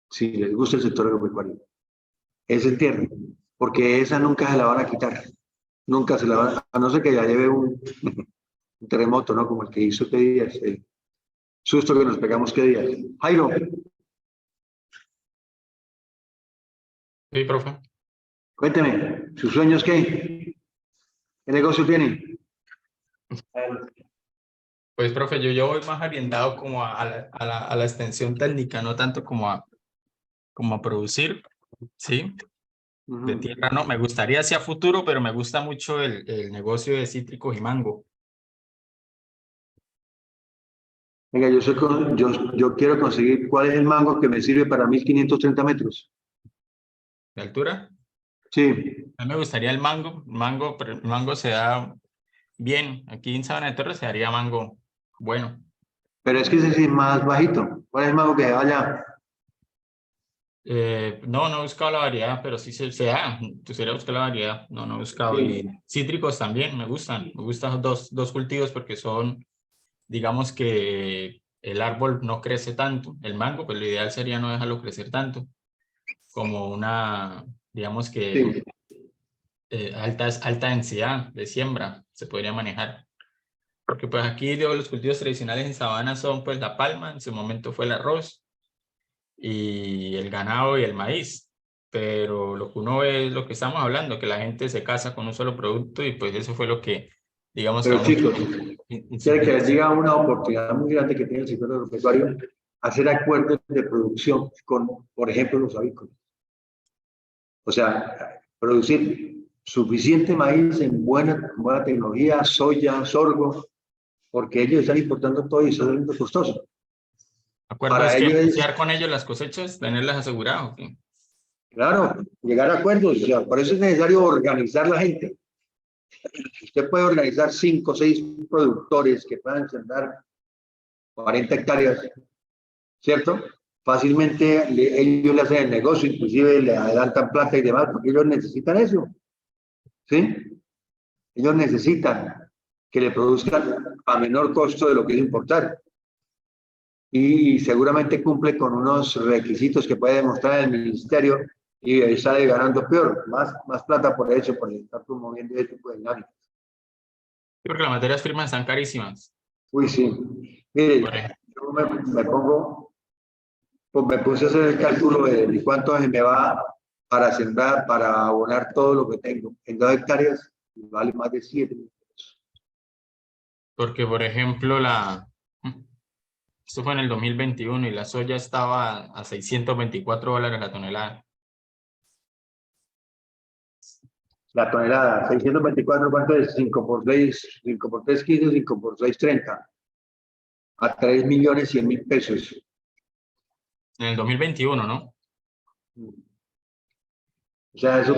Si les gusta el sector agropecuario, es en tierra, porque esa nunca se la van a quitar. Nunca se la van a no ser que ya lleve un terremoto, ¿no? Como el que hizo qué días, el susto que nos pegamos qué días. Jairo, Sí, profe. cuénteme, ¿sus sueños qué? ¿Qué negocio tienen? Pues, profe, yo voy más orientado como a la extensión técnica, no tanto como a producir, ¿sí? De tierra no, me gustaría hacia futuro, pero me gusta mucho el negocio de cítricos y mango. Venga, yo quiero conseguir cuál es el mango que me sirve para 1530 metros. ¿De altura? Sí, A mí me gustaría el mango, pero el mango se da bien. Aquí en Sabana de Torres se daría mango bueno. pero es que ese sí es más bajito. ¿Cuál es el mango que vaya? No he buscado la variedad, pero sí se da. Quisiera buscar la variedad. No he buscado. Sí. Y cítricos también me gustan. Me gustan dos cultivos porque son, digamos que el árbol no crece tanto. El mango, pues lo ideal sería no dejarlo crecer tanto. Como digamos que Sí. alta densidad de siembra se podría manejar. Porque pues aquí digo, los cultivos tradicionales en Sabana son pues la palma, en su momento fue el arroz y el ganado y el maíz. Pero lo que uno ve es lo que estamos hablando, que la gente se casa con un solo producto y pues eso fue lo que, digamos que Pero a uno chicos, quiere que les diga una oportunidad muy grande que tiene el sector agropecuario, hacer acuerdos de producción con, por ejemplo, los avícolas. O sea, producir suficiente maíz en buena tecnología, soya, sorgo, porque ellos están importando todo y eso es muy costoso. acuerdo es Para que ellos es, negociar con ellos las cosechas, tenerlas aseguradas. ¿Sí? claro, llegar a acuerdos. O sea, por eso es necesario organizar la gente. Usted puede organizar 5 o 6 productores que puedan sembrar 40 hectáreas, ¿cierto? Fácilmente ellos le hacen el negocio, inclusive le adelantan plata y demás, porque ellos necesitan eso, ¿sí? Ellos necesitan que le produzcan a menor costo de lo que es importar. Y seguramente cumple con unos requisitos que puede demostrar el ministerio y sale ganando peor, más plata por eso, por estar promoviendo ese tipo de dinámicas. Porque las materias primas están carísimas. Uy, sí. Mire, yo me pongo, pues me puse a hacer el cálculo de cuánto me va para sembrar, para abonar todo lo que tengo. En 2 hectáreas vale más de 7. Porque, por ejemplo, esto fue en el 2021 y la soya estaba a $624 la tonelada. La tonelada, 624, ¿cuánto es? 5 por 6, 5 por 3, 15, 5 por 6, 30. A 3.100.000 pesos. En el 2021, ¿no? O sea, eso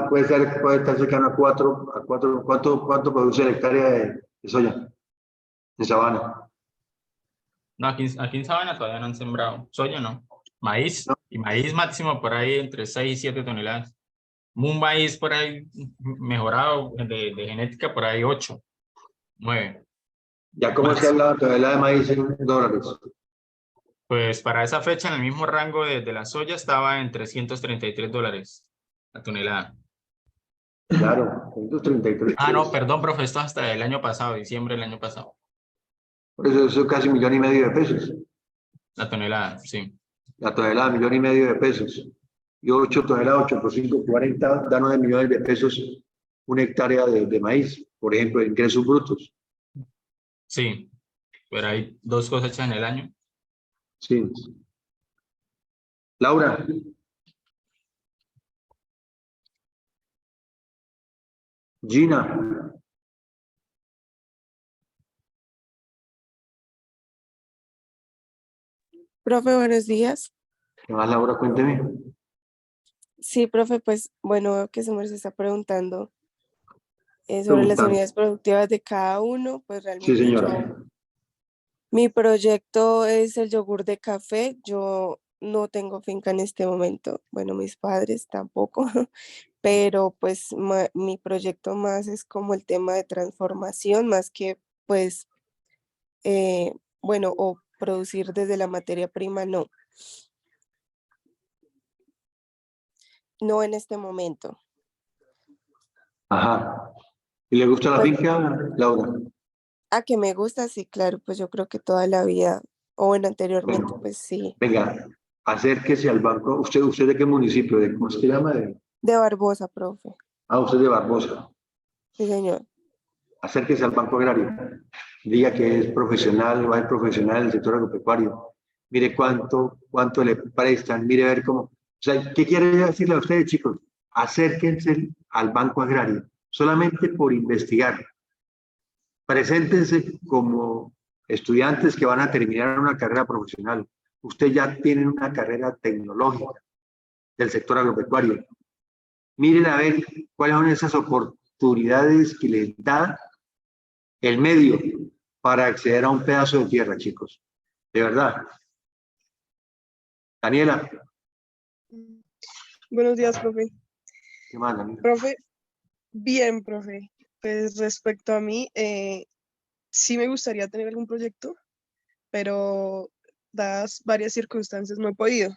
puede estar cercano a 4, ¿cuánto produce la hectárea de soya en Sabana? No, aquí en Sabana todavía no han sembrado. Soya no. Maíz. ¿No? Y maíz máximo por ahí entre 6 y 7 toneladas. Un maíz por ahí mejorado de genética por ahí 8, 9. Ya como se ha Máximo. hablado, tonelada de maíz en dólares. Pues para esa fecha en el mismo rango de la soya estaba en $333 la tonelada. Claro, 133. Ah, no, perdón, profe, esto hasta el año pasado, diciembre del año pasado. Por eso es casi 1.500.000 de pesos. La tonelada, sí. La tonelada, 1.500.000 de pesos. Y 8 toneladas, 8 por 5, 40, da 9 millones de pesos una hectárea de maíz, por ejemplo, de ingresos brutos. Sí, pero hay 2 cosechas en el año. Sí. Laura, Gina, Profe, buenos días. ¿qué más, Laura? Cuénteme. Sí, profe, pues bueno, veo que su merced está preguntando sobre las Preguntando. unidades productivas de cada uno. Pues Sí, realmente señora. mi proyecto es el yogur de café. Yo no tengo finca en este momento. Bueno, mis padres tampoco, pero pues mi proyecto más es como el tema de transformación, más que pues, bueno, o producir desde la materia prima, no. No en este momento. Ajá. ¿Y le gusta la Pues, finca, Laura? a que me gusta, sí, claro, pues yo creo que toda la vida, o bueno, anteriormente, Bueno, pues sí. venga, acérquese al banco. ¿Usted de qué municipio? ¿Cómo se llama? De Barbosa, profe. Usted de Barbosa. Sí, señor. Acérquese al Banco Agrario. Diga que es profesional, va a ser profesional del sector agropecuario. Mire cuánto le prestan, mire a ver cómo. O sea, ¿qué quiere decirle a ustedes, chicos? Acérquense al Banco Agrario, solamente por investigar. Preséntense como estudiantes que van a terminar una carrera profesional. Ustedes ya tienen una carrera tecnológica del sector agropecuario. Miren a ver cuáles son esas oportunidades que les da el medio para acceder a un pedazo de tierra, chicos. De verdad. Daniela. Buenos días, profe. ¿Qué más, Daniela? Profe, bien, profe. Pues respecto a mí, sí me gustaría tener algún proyecto, pero dadas varias circunstancias no he podido.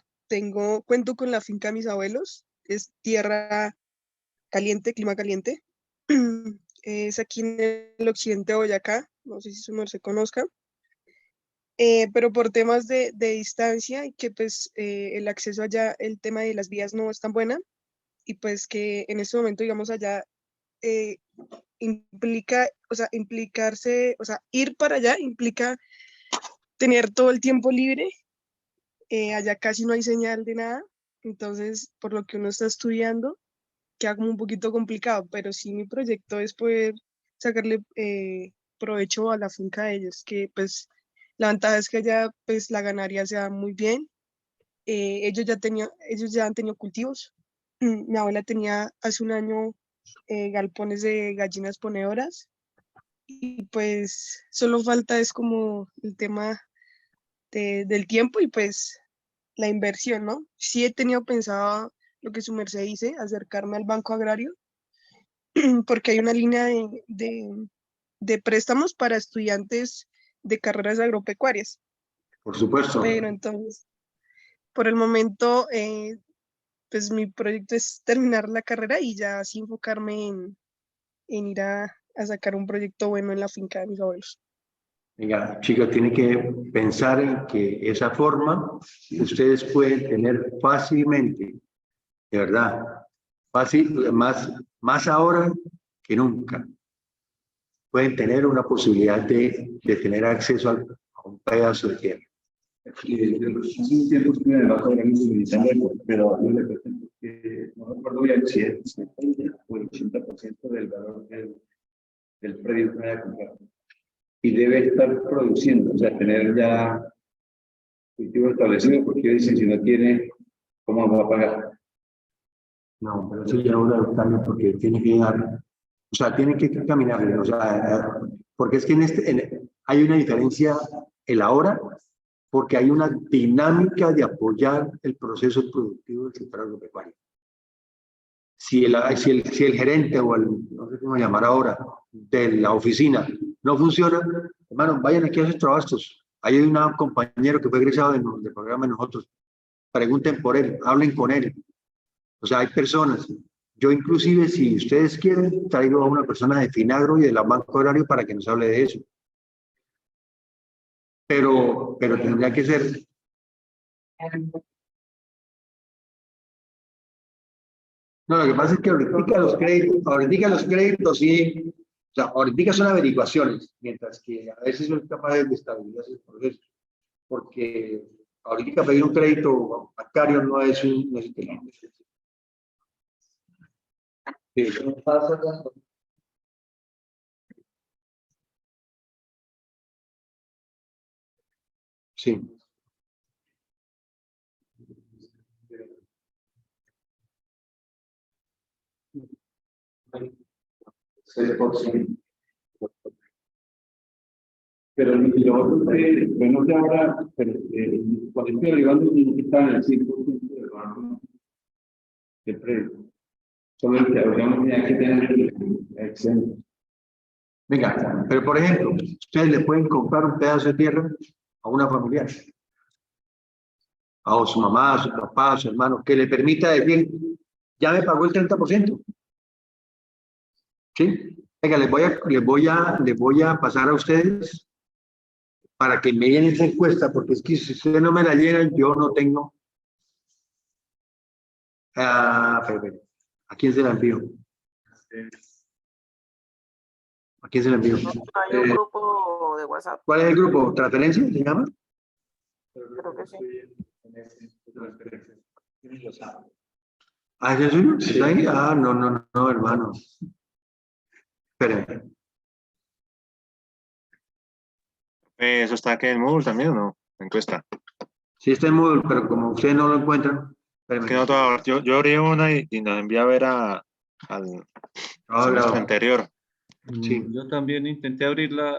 Cuento con la finca de mis abuelos, es tierra caliente, clima caliente. Es aquí en el occidente de Boyacá, no sé si su merced conozca. Pero por temas de distancia y que pues el acceso allá, el tema de las vías no es tan buena, y pues que en este momento, digamos, allá implica, o sea, implicarse, o sea, ir para allá implica tener todo el tiempo libre. Allá casi no hay señal de nada, entonces por lo que uno está estudiando queda como un poquito complicado, pero sí mi proyecto es poder sacarle provecho a la finca de ellos, que pues la ventaja es que allá pues la ganadería se da muy bien. Ellos ya han tenido cultivos. Mi abuela tenía hace un año galpones de gallinas ponedoras, y pues solo falta es como el tema del tiempo y pues la inversión, ¿no? Sí he tenido pensado lo que su merced dice, acercarme al Banco Agrario, porque hay una línea de préstamos para estudiantes de carreras agropecuarias, Por supuesto. pero entonces, por el momento, pues mi proyecto es terminar la carrera y ya así enfocarme en ir a sacar un proyecto bueno en la finca de mis abuelos. Venga, chicos, tienen que pensar en que esa forma ustedes pueden tener fácilmente, de verdad, fácil, más ahora que nunca, pueden tener una posibilidad de tener acceso a un pedazo de tierra. Sí, tiempo estuve en el Banco de Grandes, pero yo le presento que no recuerdo bien si es el 70 o el 80% del valor del predio que vaya a comprar. Y debe estar produciendo, o sea, tener ya cultivo establecido, porque dicen, si no tiene, ¿cómo va a pagar? No, pero eso ya es un cambio porque tiene que dar, o sea, tiene que caminar, o sea, porque es que hay una diferencia el ahora, porque hay una dinámica de apoyar el proceso productivo del sector agropecuario. Si el gerente o no sé cómo llamar ahora, de la oficina no funciona, hermano, vayan aquí a esos trabajos. Hay un compañero que fue egresado del programa de nosotros. Pregunten por él, hablen con él. O sea, hay personas. Yo inclusive, si ustedes quieren, traigo a una persona de Finagro y de la Banco Agrario para que nos hable de eso. Pero tendría que ser... No, lo que pasa es que ahorita los créditos sí, o sea, ahorita son averiguaciones, mientras que a veces son capaces de estabilizar el proceso, porque ahorita pedir un crédito bancario no es un... Sí. Sí. Pero lo otro que, bueno, que ahora, pero, cuando estoy arribando, no está en el 100% del valor del precio. Solo el que habríamos que tener exento. Venga, pero por ejemplo, ustedes le pueden comprar un pedazo de tierra a una familiar, a su mamá, a su papá, a su hermano, que le permita decir, ya me pagó el 30%. ¿Sí? Venga, les voy a pasar a ustedes para que me llenen esa encuesta, porque es que si ustedes no me la llenan, yo no tengo. Pero, ¿a quién se la envío? ¿A quién se la envío? Hay un grupo de WhatsApp, ¿Cuál es el grupo? ¿Transferencia se llama? creo que sí. ¿Ah, es el suyo? ¿Está ahí? Ah, no, no, no, hermano. Esperen. ¿Eso está aquí en Moodle también o no? La encuesta. Sí está en Moodle, pero como ustedes no lo encuentran, Es que no, yo abrí una y nos envié a ver al semestre anterior. Sí. Yo también intenté abrirla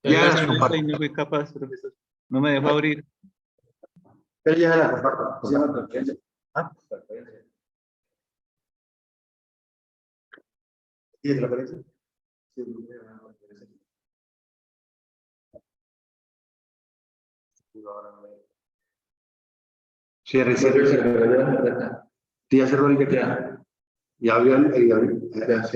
Ya las comparto. y no fui capaz, profesor. No me dejó abrir. Pero ya la comparto. Se llama transferencia. ¿Ah? ¿Y de transferencia? Cierre. Sí, ya cerró el que queda. Ya abrió el. Y ahorita.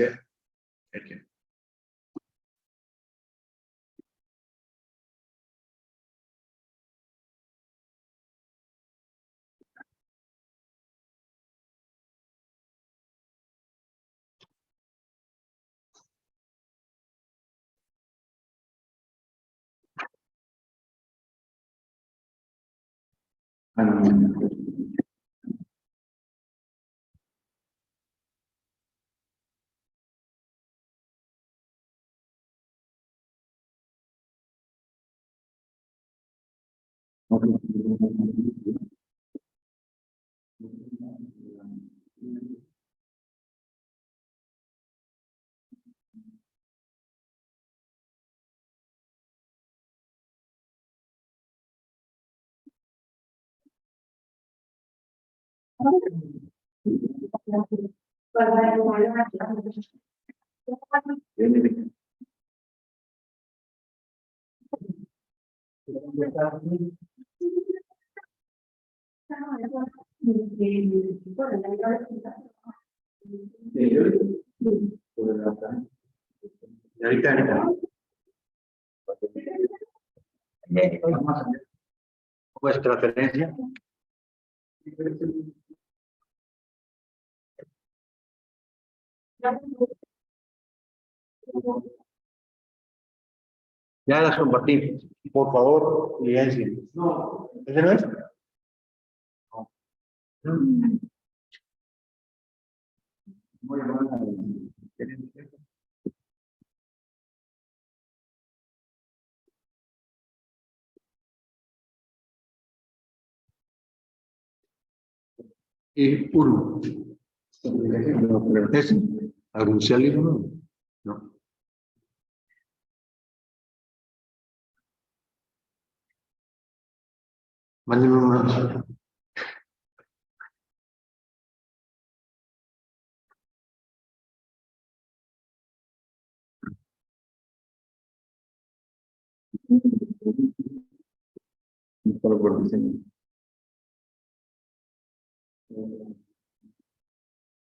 Pues transferencia. Ya las compartí. Por favor, licencien. No. ¿Ese no es? No. Muy bien. Y uno. ¿Ese? ¿Anunciar el libro? No. Mándenme una.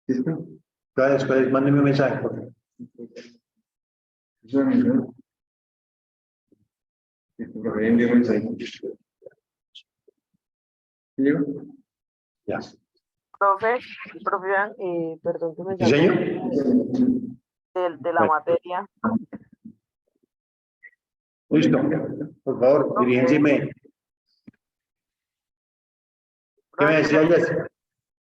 ¿Listo? Después, mándenme un mensaje. Por favor. Ya. Profe, Iván, perdón que me ¿Sí, señor? de la materia. Listo. Por favor, dirígenseme. ¿Qué me decía Jessica?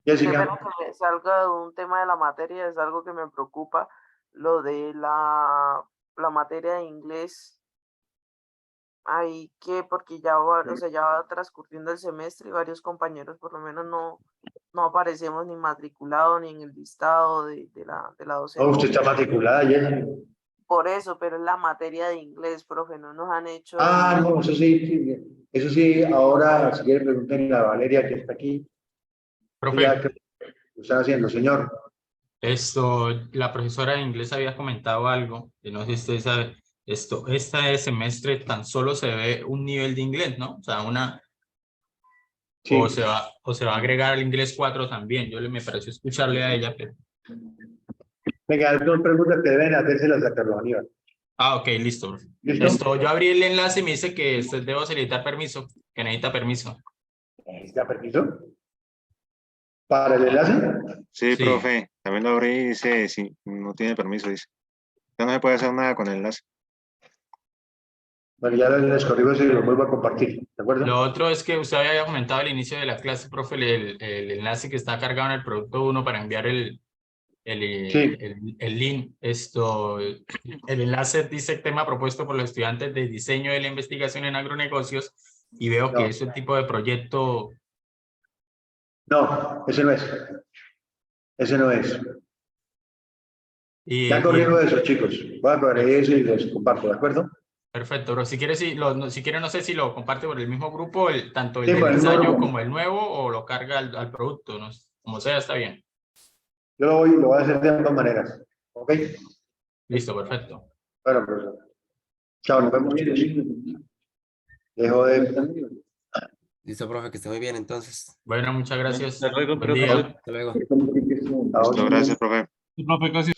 Jessica. Espero que me salga de un tema de la materia, es algo que me preocupa, lo de la materia de inglés. hay que, porque ya va, o sea, ya va transcurriendo el semestre y varios compañeros por lo menos no aparecemos ni matriculados ni en el listado de la Oh, docencia. usted está matriculada, Jenny. Por eso, pero es la materia de inglés, profe, no nos han hecho Ah, no, eso sí, ahora si quiere preguntarle a Valeria que está aquí. Profe, Ya que lo está haciendo, señor. la profesora de inglés había comentado algo, que no sé si usted sabe, este semestre tan solo se ve un nivel de inglés, ¿no? O sea, Sí. o se va a agregar el inglés 4 también. Me pareció escucharle a ella, pero... Venga, hay dos preguntas que deben hacérselas a Carlos Aníbal. Ah, ok, listo, profe. ¿Listo? Yo abrí el enlace y me dice que debo solicitar permiso, que necesita permiso. ¿Necesita permiso? ¿Para el enlace? Sí, Sí. profe, también lo abrí y dice, sí, no tiene permiso, dice. Ya no se puede hacer nada con el enlace. Bueno, ya les corrijo y lo vuelvo a compartir, ¿de acuerdo? Lo otro es que usted había comentado al inicio de la clase, profe, el enlace que está cargado en el producto 1 para enviar el link. El enlace dice tema propuesto por los estudiantes de diseño de la investigación en agronegocios y veo que es el tipo de proyecto. No, ese no es. Ese no es. Y, Ya corrijo eso, chicos. Voy a corregir eso y los comparto, ¿de acuerdo? Perfecto, pero si quiere, no sé si lo comparte por el mismo grupo, tanto el Sí, del por el mismo ensayo grupo. como el nuevo, o lo carga al producto, no sé, como sea, está bien. Yo lo voy a hacer de ambas maneras. ¿Ok? Listo, perfecto. Bueno, profesor. Chao, nos vemos, chicos. Dejo de... Listo, profe, que esté muy bien entonces. Bueno, muchas gracias. Hasta luego, Buen día. profe. Hasta luego. Listo, gracias, profe. Profe, gracias.